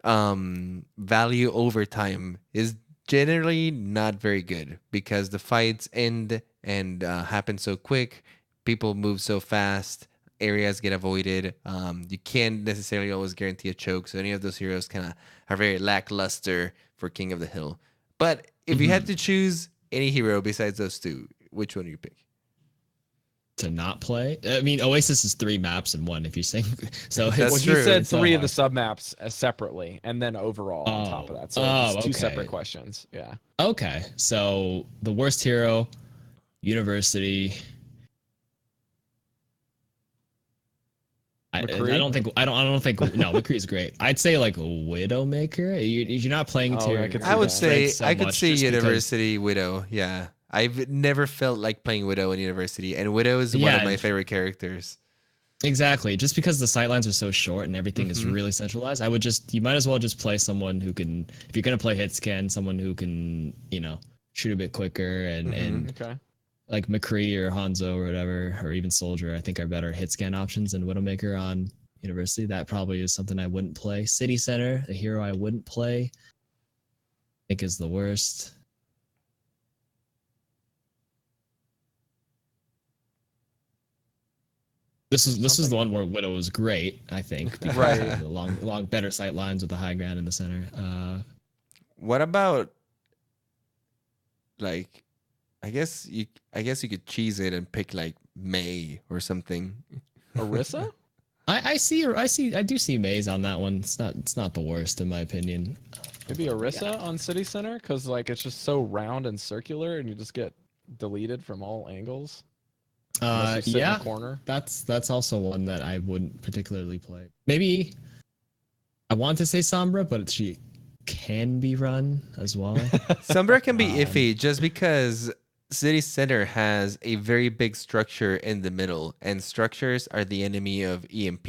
value over time is generally not very good because the fights end and happen so quick. People move so fast. Areas get avoided. You can't necessarily always guarantee a choke. So any of those heroes kind of are very lackluster for King of the Hill. But if you had to choose any hero besides those two, which one do you pick? to not play. I mean, Oasis is 3 maps in one. If you think so, That's Well, it's, he true. said it's so 3 of the hard. submaps separately, and then overall on top of that. So it's two Okay. separate questions. Yeah. Okay, so the worst hero, University. I McCree? don't think no, McCree is great. I'd say like Widowmaker. You're not playing to Oh, your, I could your see I would that. say strengths so I could much see just because- University Widow. Yeah, I've never felt like playing Widow in University, and Widow is one of Yeah. my favorite characters. Exactly. Just because the sightlines are so short and everything is really centralized, you might as well just play someone who can, if you're gonna play hit scan, someone who can, shoot a bit quicker and Okay. like McCree or Hanzo or whatever, or even Soldier, I think are better hit scan options than Widowmaker on University. That probably is something I wouldn't play. City Center, a hero I wouldn't play, I think is the worst. This is the one where Widow was great, I think, because Right. of the long better sight lines with the high ground in the center. What about like I guess you could cheese it and pick like May or something. Orisa? I do see Maze on that one. It's not the worst in my opinion. Maybe Orisa on City Center? Because like it's just so round and circular and you just get deleted from all angles. Unless you sit in Yeah, the corner. that's also one that I wouldn't particularly play. Maybe I want to say Sombra, but she can be run as well. Sombra can be iffy just because City Center has a very big structure in the middle, and structures are the enemy of EMP.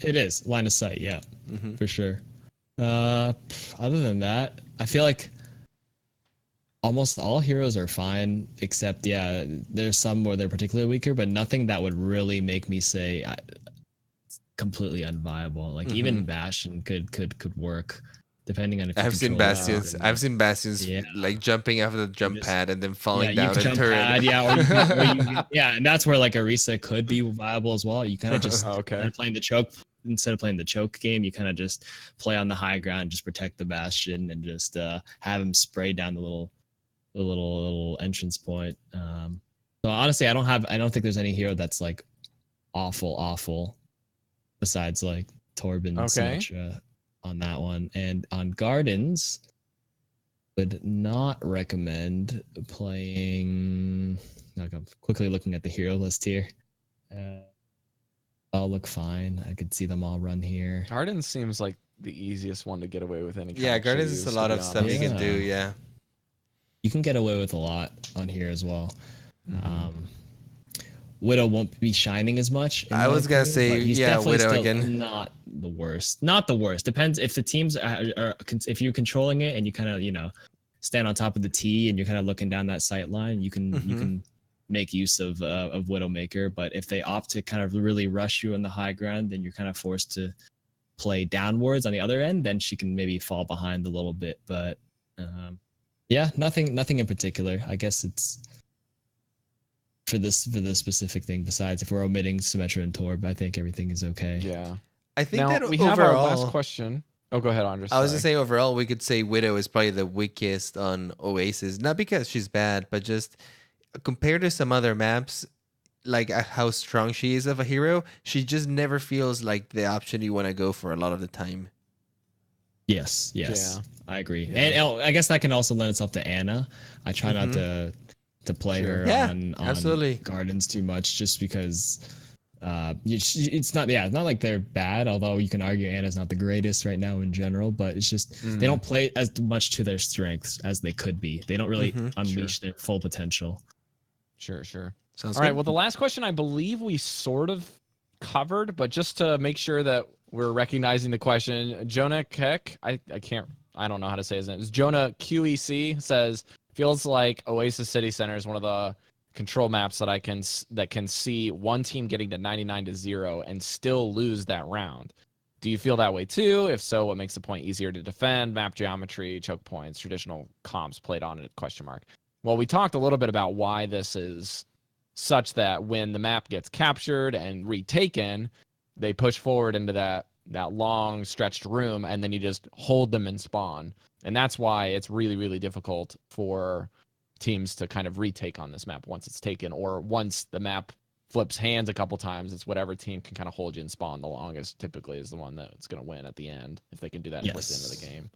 It is line of sight, yeah, Mhm. for sure. Other than that, I feel like almost all heroes are fine, except there's some where they're particularly weaker, but nothing that would really make me say it's completely unviable. Like even Bastion could work, depending on if you I've seen control it Bastions. or I've seen Bastions Yeah. like jumping off the jump just- pad and then falling you down can a jump turret. pad, and that's where like Arisa could be viable as well. You kind of just Okay. instead of playing the choke game, you kind of just play on the high ground, just protect the Bastion, and just have him spray down the little entrance point. So honestly, I don't think there's any hero that's like awful besides like Torb and Okay. Symmetra on that one. And on Gardens, would not recommend playing. Like I'm quickly looking at the hero list here. All look fine. I could see them all run here. Garden seems like the easiest one to get away with any kind Yeah, of Gardens is cheese, a to lot be of stuff you can do. honest. Yeah. You can get away with a lot on here as well. Widow won't be shining as much. in I my was gonna opinion, say, but he's yeah, definitely Widow still again. Not the worst. Not the worst. Depends if the teams if you're controlling it and you kind of stand on top of the T and you're kind of looking down that sight line, you can make use of Widowmaker. But if they opt to kind of really rush you on the high ground, then you're kind of forced to play downwards on the other end. Then she can maybe fall behind a little bit. But nothing in particular. I guess it's for this specific thing. Besides, if we're omitting Symmetra and Torb, I think everything is okay. Yeah. I think Now that we have our overall, last question. Oh, go ahead, Andres. I was gonna Sorry. say overall, we could say Widow is probably the weakest on Oasis, not because she's bad, but just compared to some other maps, like how strong she is of a hero, she just never feels like the option you want to go for a lot of the time. Yes, Yeah. I agree. Yeah. And I guess that can also lend itself to Anna. I try not Mhm. to play Sure. her Yeah, on absolutely. gardens too much, just because it's not like they're bad. Although you can argue Anna's not the greatest right now in general, but it's just they Mm, don't play as much to their strengths as they could be. They don't really Mm-hmm. sure. unleash their full potential. Sure. Sounds All right. good. Well, the last question I believe we sort of covered, but just to make sure that we're recognizing the question, Jonah Keck, I can't, I don't know how to say his name. It's Jonah QEC says, feels like Oasis City Center is one of the control maps that that can see one team getting to 99-0 and still lose that round. Do you feel that way too? If so, what makes the point easier to defend? Map geometry, choke points, traditional comps played on it? Question mark. Well, we talked a little bit about why this is such that when the map gets captured and retaken, they push forward into that long stretched room, and then you just hold them in spawn. And that's why it's really difficult for teams to kind of retake on this map once it's taken, or once the map flips hands a couple times. It's whatever team can kind of hold you in spawn the longest typically is the one that's going to win at the end, if they can do that towards the end of the Yes. game.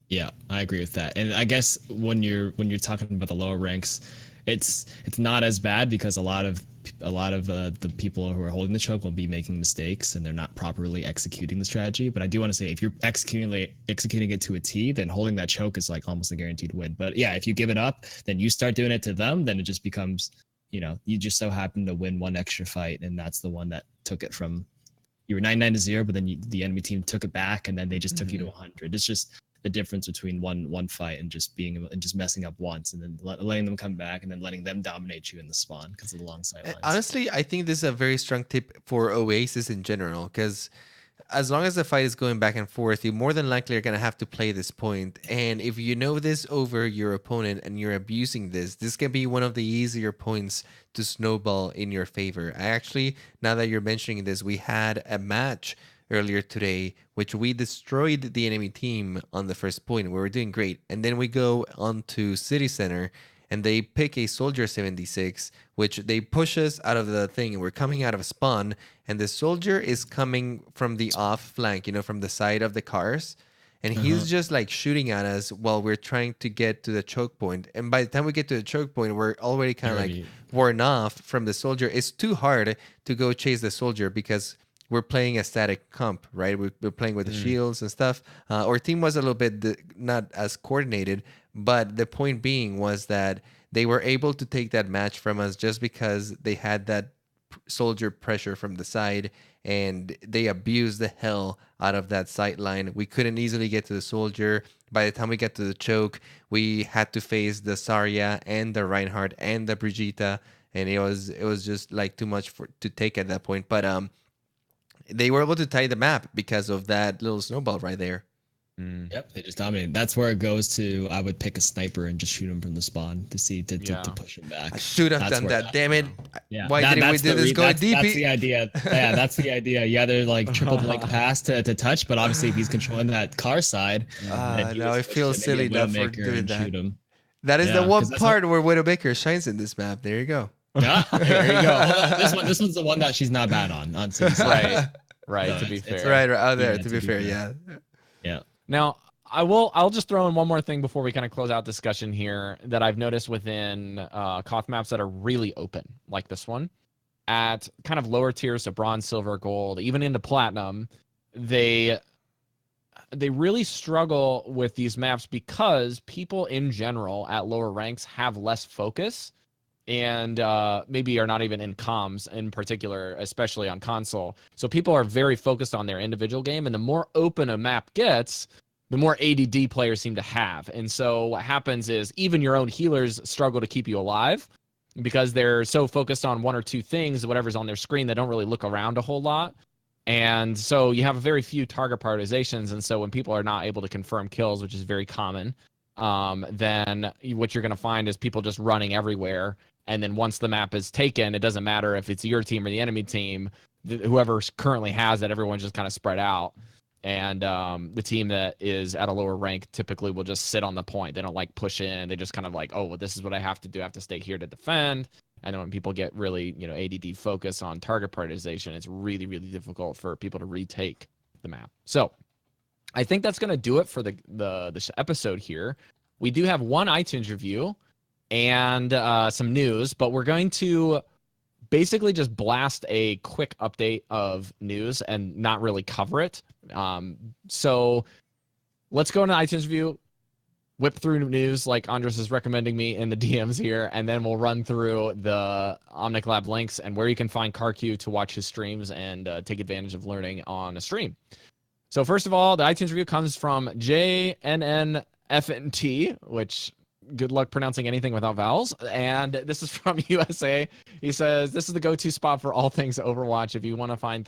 Yeah, I agree with that. And I guess when you're talking about the lower ranks, it's not as bad because a lot of the people who are holding the choke will be making mistakes and they're not properly executing the strategy. But I do want to say if you're executing it to a T, then holding that choke is like almost a guaranteed win. But yeah, if you give it up, then you start doing it to them, then it just becomes, you just so happen to win one extra fight, and that's the one that took it from you were 99-0, but then the enemy team took it back, and then they just took you to 100. It's just the difference between one fight and just messing up once, and then letting them come back, and then letting them dominate you in the spawn because of the long sight lines. Honestly, I think this is a very strong tip for Oasis in general, because as long as the fight is going back and forth, you more than likely are going to have to play this point. And if you know this over your opponent and you're abusing this can be one of the easier points to snowball in your favor. I actually, now that you're mentioning this, we had a match earlier today, which we destroyed the enemy team on the first point. We were doing great. And then we go on to City Center and they pick a Soldier 76, which they push us out of the thing, and we're coming out of spawn, and the soldier is coming from the off flank, from the side of the cars, and he's just like shooting at us while we're trying to get to the choke point. And by the time we get to the choke point, we're already kind of like worn off from the soldier. It's too hard to go chase the soldier because we're playing a static comp, right? We're playing with the shields and stuff. Our team was a little bit not as coordinated, but the point being was that they were able to take that match from us just because they had that soldier pressure from the side, and they abused the hell out of that sight line. We couldn't easily get to the soldier. By the time we got to the choke, we had to face the Zarya and the Reinhardt and the Brigitte, and it was just like too much to take at that point. But they were able to tie the map because of that little snowball right there. Yep, they just dominated. That's where it goes to. I would pick a sniper and just shoot him from the spawn to see to push him back. I should have That's done where that. Damn it! Yeah, Why didn't we do this going deep? That's the idea. Yeah, that's the idea. You either like triple blink pass to touch, but obviously if he's controlling that car side, then now I feel silly now for doing that. Shoot him. That is the Yeah, one 'cause that's part where Widowmaker shines in this map. There you go. Yeah, there you go. Hold on. This one's the one that she's not bad on. Right. Right. No, To be it's fair. Right out there. Yeah, to be fair, yeah. Yeah. Now, I'll just throw in one more thing before we kind of close out discussion here that I've noticed within Koth maps that are really open, like this one, at kind of lower tiers, so bronze, silver, gold, even into platinum, they really struggle with these maps because people in general at lower ranks have less focus and maybe are not even in comms in particular, especially on console. So people are very focused on their individual game, and the more open a map gets, the more ADD players seem to have. And so what happens is even your own healers struggle to keep you alive because they're so focused on one or two things, whatever's on their screen, they don't really look around a whole lot. And so you have very few target prioritizations. And so when people are not able to confirm kills, which is very common, then what you're going to find is people just running everywhere. And then once the map is taken, it doesn't matter if it's your team or the enemy team, whoever currently has it, everyone's just kind of spread out. And the team that is at a lower rank typically will just sit on the point. They don't like push in. They just kind of like, oh, well, this is what I have to do. I have to stay here to defend. And then when people get really, ADD focus on target prioritization, it's really, really difficult for people to retake the map. So I think that's going to do it for this episode here. We do have one iTunes review and some news, but we're going to basically just blast a quick update of news and not really cover it. So let's go into iTunes review, whip through news like Andres is recommending me in the DMs here, and then we'll run through the Omnic Lab links and where you can find KarQ to watch his streams and take advantage of learning on a stream. So first of all, the iTunes review comes from JNNFNT, which good luck pronouncing anything without vowels. And this is from USA. He says, this is the go-to spot for all things Overwatch. If you want to find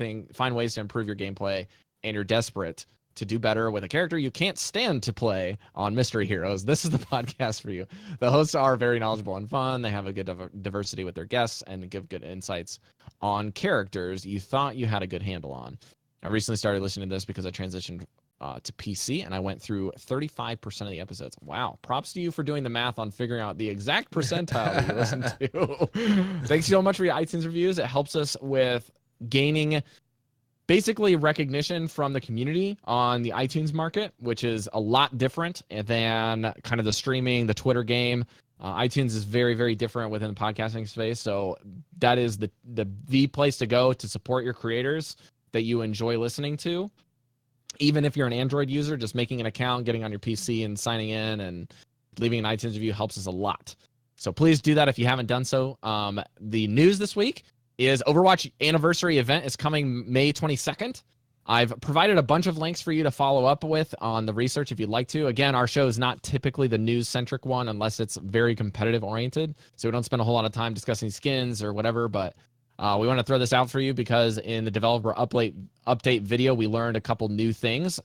ways to improve your gameplay and you're desperate to do better with a character you can't stand to play on Mystery Heroes, this is the podcast for you. The hosts are very knowledgeable and fun. They have a good diversity with their guests and give good insights on characters you thought you had a good handle on. I recently started listening to this because I transitioned to PC, and I went through 35% of the episodes. Wow. Props to you for doing the math on figuring out the exact percentile that you listen to. Thanks so much for your iTunes reviews. It helps us with gaining basically recognition from the community on the iTunes market, which is a lot different than kind of the streaming, the Twitter game. iTunes is very, very different within the podcasting space. So that is the place to go to support your creators that you enjoy listening to. Even if you're an Android user, just making an account, getting on your PC and signing in and leaving an iTunes review helps us a lot. So please do that if you haven't done so. The news this week is Overwatch anniversary event is coming May 22nd. I've provided a bunch of links for you to follow up with on the research if you'd like to. Again, our show is not typically the news-centric one unless it's very competitive-oriented. So we don't spend a whole lot of time discussing skins or whatever, but we want to throw this out for you because in the developer update video, we learned a couple new things.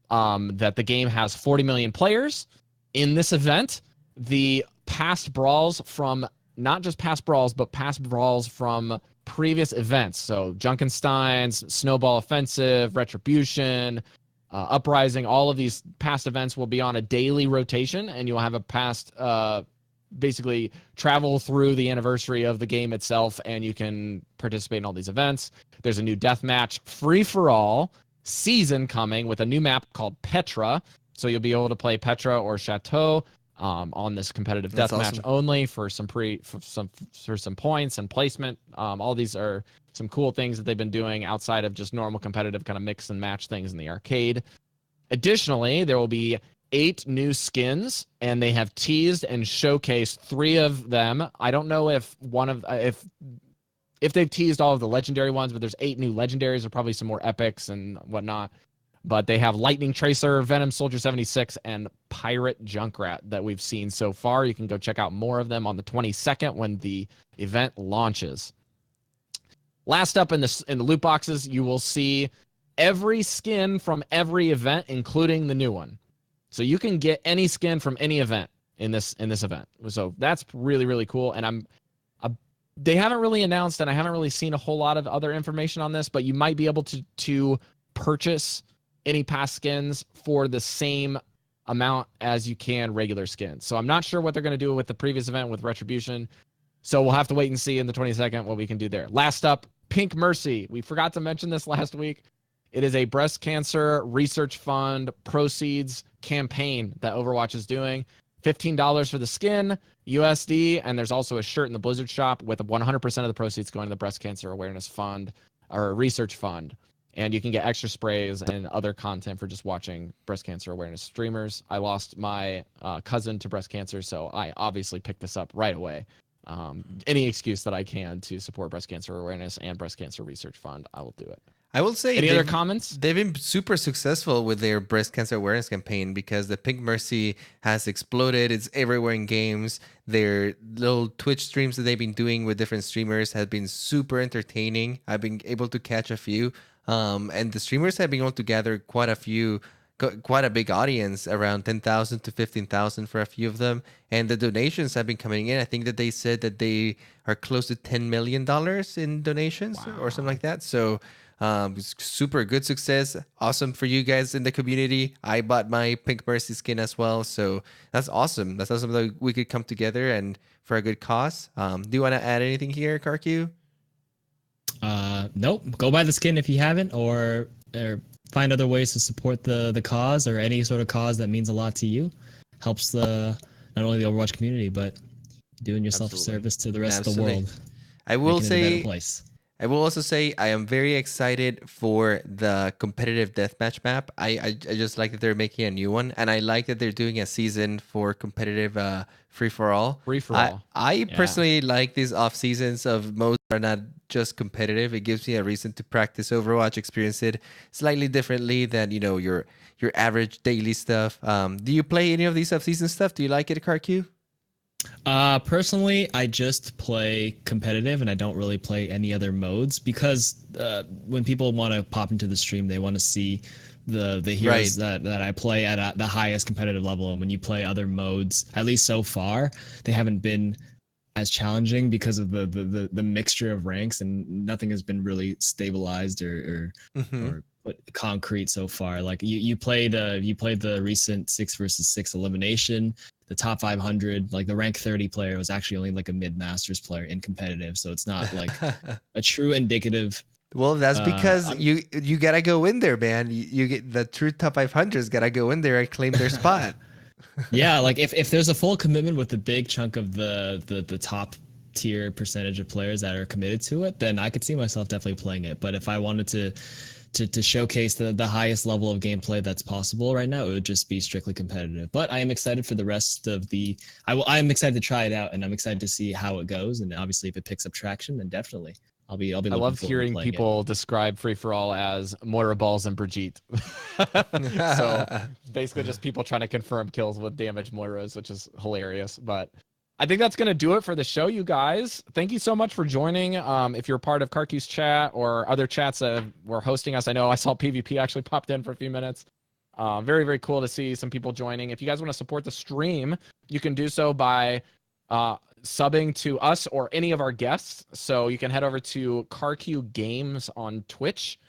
That the game has 40 million players. In this event, the past brawls from, not just past brawls, but past brawls from previous events. So Junkenstein's, Snowball Offensive, Retribution, Uprising, all of these past events will be on a daily rotation, and you'll have a past basically travel through the anniversary of the game itself, and you can participate in all these events. There's a new deathmatch free-for-all season coming with a new map called Petra, so you'll be able to play Petra or Chateau on this competitive deathmatch only for some points and placement. All these are some cool things that they've been doing outside of just normal competitive kind of mix and match things in the arcade. Additionally, there will be 8 new skins, and they have teased and showcased 3 of them. I don't know if if they've teased all of the legendary ones, but there's 8 new legendaries. There are probably some more epics and whatnot. But they have Lightning Tracer, Venom Soldier 76, and Pirate Junkrat that we've seen so far. You can go check out more of them on the 22nd when the event launches. Last up in the loot boxes, you will see every skin from every event, including the new one. So you can get any skin from any event in this event. So that's really, really cool. And they haven't really announced, and I haven't really seen a whole lot of other information on this, but you might be able to purchase any past skins for the same amount as you can regular skins. So I'm not sure what they're going to do with the previous event with Retribution. So we'll have to wait and see in the 22nd what we can do there. Last up, Pink Mercy. We forgot to mention this last week. It is a breast cancer research fund proceeds campaign that Overwatch is doing. $15 for the skin, USD, and there's also a shirt in the Blizzard shop with 100% of the proceeds going to the breast cancer awareness fund or research fund. And you can get extra sprays and other content for just watching breast cancer awareness streamers. I lost my cousin to breast cancer, so I obviously picked this up right away. Any excuse that I can to support breast cancer awareness and breast cancer research fund, I will do it. I will say, any other comments? They've been super successful with their breast cancer awareness campaign because the Pink Mercy has exploded. It's everywhere in games. Their little Twitch streams that they've been doing with different streamers have been super entertaining. I've been able to catch a few. And the streamers have been able to gather quite a big audience, around 10,000 to 15,000 for a few of them. And the donations have been coming in. I think that they said that they are close to $10 million in donations or something like that. So Super good success. Awesome for you guys in the community. I bought my Pink Mercy skin as well. So that's awesome. That's awesome that we could come together and for a good cause. Do you want to add anything here, KarQ? Nope. Go buy the skin if you haven't, or find other ways to support the cause or any sort of cause that means a lot to you. Helps the not only the Overwatch community, but doing yourself a service to the rest of the world. I will making it a better say, place. I will also say I am very excited for the competitive deathmatch map. I just like that they're making a new one, and I like that they're doing a season for competitive free for all. Free for all. I personally like these off seasons of modes that are not just competitive. It gives me a reason to practice Overwatch, experience it slightly differently than your average daily stuff. Do you play any of these off season stuff? Do you like it, KarQ? Personally, I just play competitive and I don't really play any other modes because when people want to pop into the stream, they want to see the heroes that I play at the highest competitive level. And when you play other modes, at least so far, they haven't been as challenging because of the mixture of ranks, and nothing has been really stabilized or concrete so far. Like you played the recent 6 versus 6 elimination. The top 500, like the rank 30 player, was actually only like a mid-masters player in competitive, so it's not like a true indicative. Well, that's because you gotta go in there, man. You get the true top 500s gotta go in there and claim their spot. Yeah, like if there's a full commitment with the big chunk of the top tier percentage of players that are committed to it, then I could see myself definitely playing it. But if I wanted to showcase the highest level of gameplay that's possible right now, it would just be strictly competitive. But I am excited for the rest of the. I am excited to try it out, and I'm excited to see how it goes. And obviously, if it picks up traction, then definitely I'll be. I love hearing people describe free for all as Moira Balls and Brigitte. So basically, just people trying to confirm kills with damaged Moiras, which is hilarious. But I think that's going to do it for the show, you guys. Thank you so much for joining. If you're part of KarQ's chat or other chats that were hosting us, I know I saw PvP actually popped in for a few minutes. Very, very cool to see some people joining. If you guys want to support the stream, you can do so by subbing to us or any of our guests. So you can head over to KarQ Games on Twitch.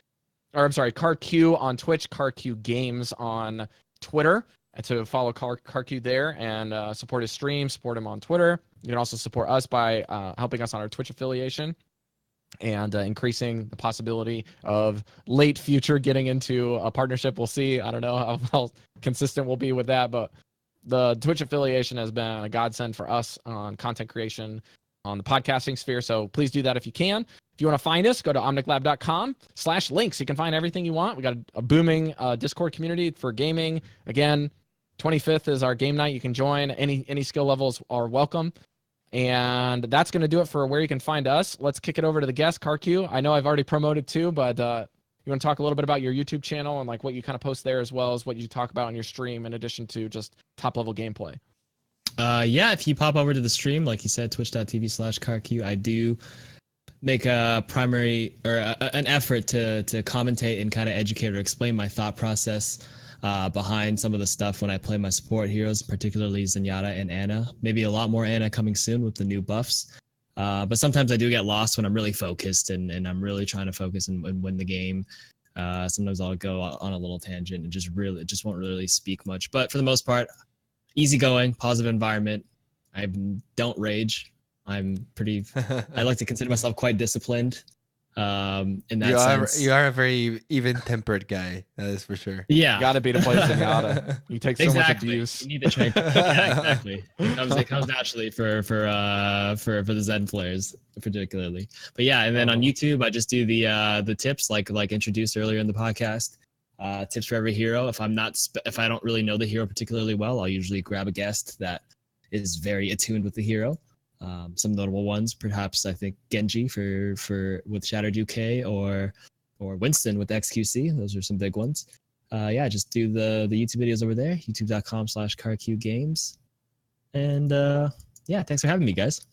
Or I'm sorry, KarQ on Twitch, KarQ Games on Twitter. And to follow KarQ there and support his stream, support him on Twitter. You can also support us by helping us on our Twitch affiliation and increasing the possibility of late future getting into a partnership. We'll see. I don't know how consistent we'll be with that, but the Twitch affiliation has been a godsend for us on content creation on the podcasting sphere. So please do that if you can. If you want to find us, go to omniclab.com/links. You can find everything you want. We got a booming Discord community for gaming. Again, 25th is our game night. You can join. Any skill levels are welcome. And that's going to do it for where you can find us. Let's kick it over to the guest, KarQ. I know I've already promoted too, but you want to talk a little bit about your YouTube channel and like what you kind of post there, as well as what you talk about on your stream, in addition to just top level gameplay. Yeah, if you pop over to the stream, like you said, twitch.tv/KarQ, I do make a primary or an effort to commentate and kind of educate or explain my thought process behind some of the stuff when I play my support heroes, particularly Zenyatta and Ana. Maybe a lot more Ana coming soon with the new buffs. But sometimes I do get lost when I'm really focused and I'm really trying to focus and win the game. Sometimes I'll go on a little tangent and just won't really speak much. But for the most part, easygoing, positive environment. I don't rage. I'm pretty. I like to consider myself quite disciplined. In that sense, you are a very even-tempered guy. That is for sure. Yeah, You got to be to play Zenyatta. You take so much abuse. You need to train. Yeah, exactly. It comes naturally for the Zen players particularly. But yeah, and then on YouTube, I just do the tips like introduced earlier in the podcast. Tips for every hero. If I don't really know the hero particularly well, I'll usually grab a guest that is very attuned with the hero. Some notable ones, perhaps I think Genji for with Shattered UK or Winston with XQC. Those are some big ones. Yeah, just do the YouTube videos over there, youtube.com/KarQ Games. And yeah, thanks for having me, guys.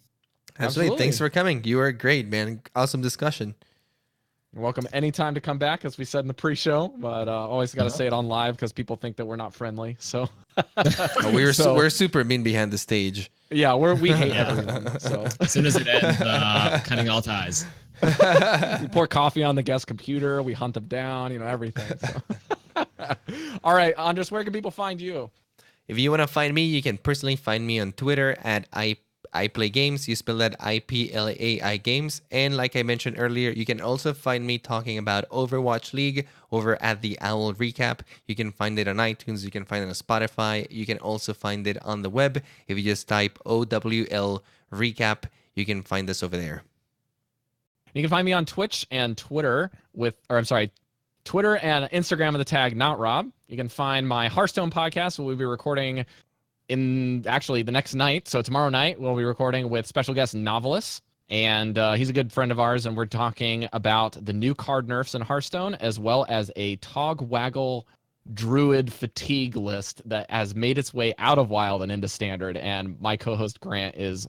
Absolutely. Thanks for coming. You are great, man. Awesome discussion. You're welcome anytime to come back, as we said in the pre-show, but always got to say it on live because people think that we're not friendly. So we're super mean behind the stage. Yeah, we hate everyone. So as soon as it ends, cutting all ties. We pour coffee on the guest computer. We hunt them down. You know, everything. So. All right, Andres, where can people find you? If you want to find me, you can personally find me on Twitter at I Play Games. You spell that IPLAI Games. And like I mentioned earlier, you can also find me talking about Overwatch League over at the Owl Recap. You can find it on iTunes. You can find it on Spotify. You can also find it on the web. If you just type OWL Recap, you can find us over there. You can find me on Twitch and Twitter Twitter and Instagram with the tag NotRob. You can find my Hearthstone podcast, we'll be recording in actually the next night. So tomorrow night, we'll be recording with special guest Novelist. And he's a good friend of ours. And we're talking about the new card nerfs in Hearthstone, as well as a Togwaggle Druid fatigue list that has made its way out of Wild and into Standard. And my co-host Grant is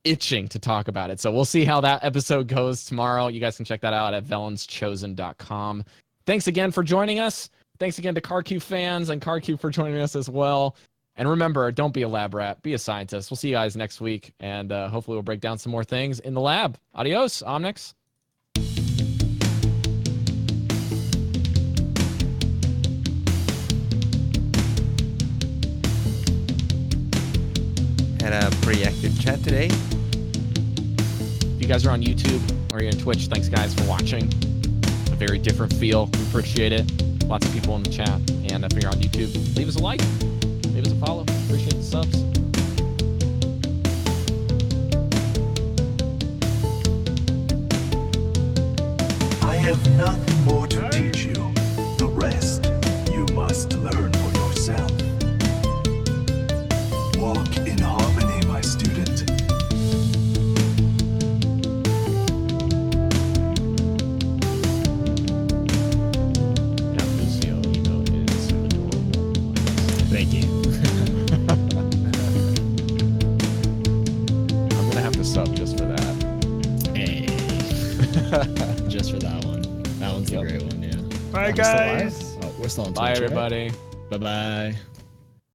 itching to talk about it. So we'll see how that episode goes tomorrow. You guys can check that out at vellenschosen.com. Thanks again for joining us. Thanks again to KarQ fans and KarQ for joining us as well. And remember, don't be a lab rat, be a scientist. We'll see you guys next week, and hopefully we'll break down some more things in the lab. Adios, Omnics. Had a pretty active chat today. If you guys are on YouTube or you're on Twitch, thanks guys for watching. A very different feel. We appreciate it. Lots of people in the chat. And if you're on YouTube, leave us a like. Leave us a follow. Appreciate the subs. I have nothing more to teach you. The rest you must learn for yourself. Walk in harmony, my student. Thank you. I'm gonna have to sub just for that. Hey. Just for that one. That one's a great one, yeah. Bye, Are we still live? guys. Oh, we're still on Twitch, Bye, right? everybody. Bye-bye.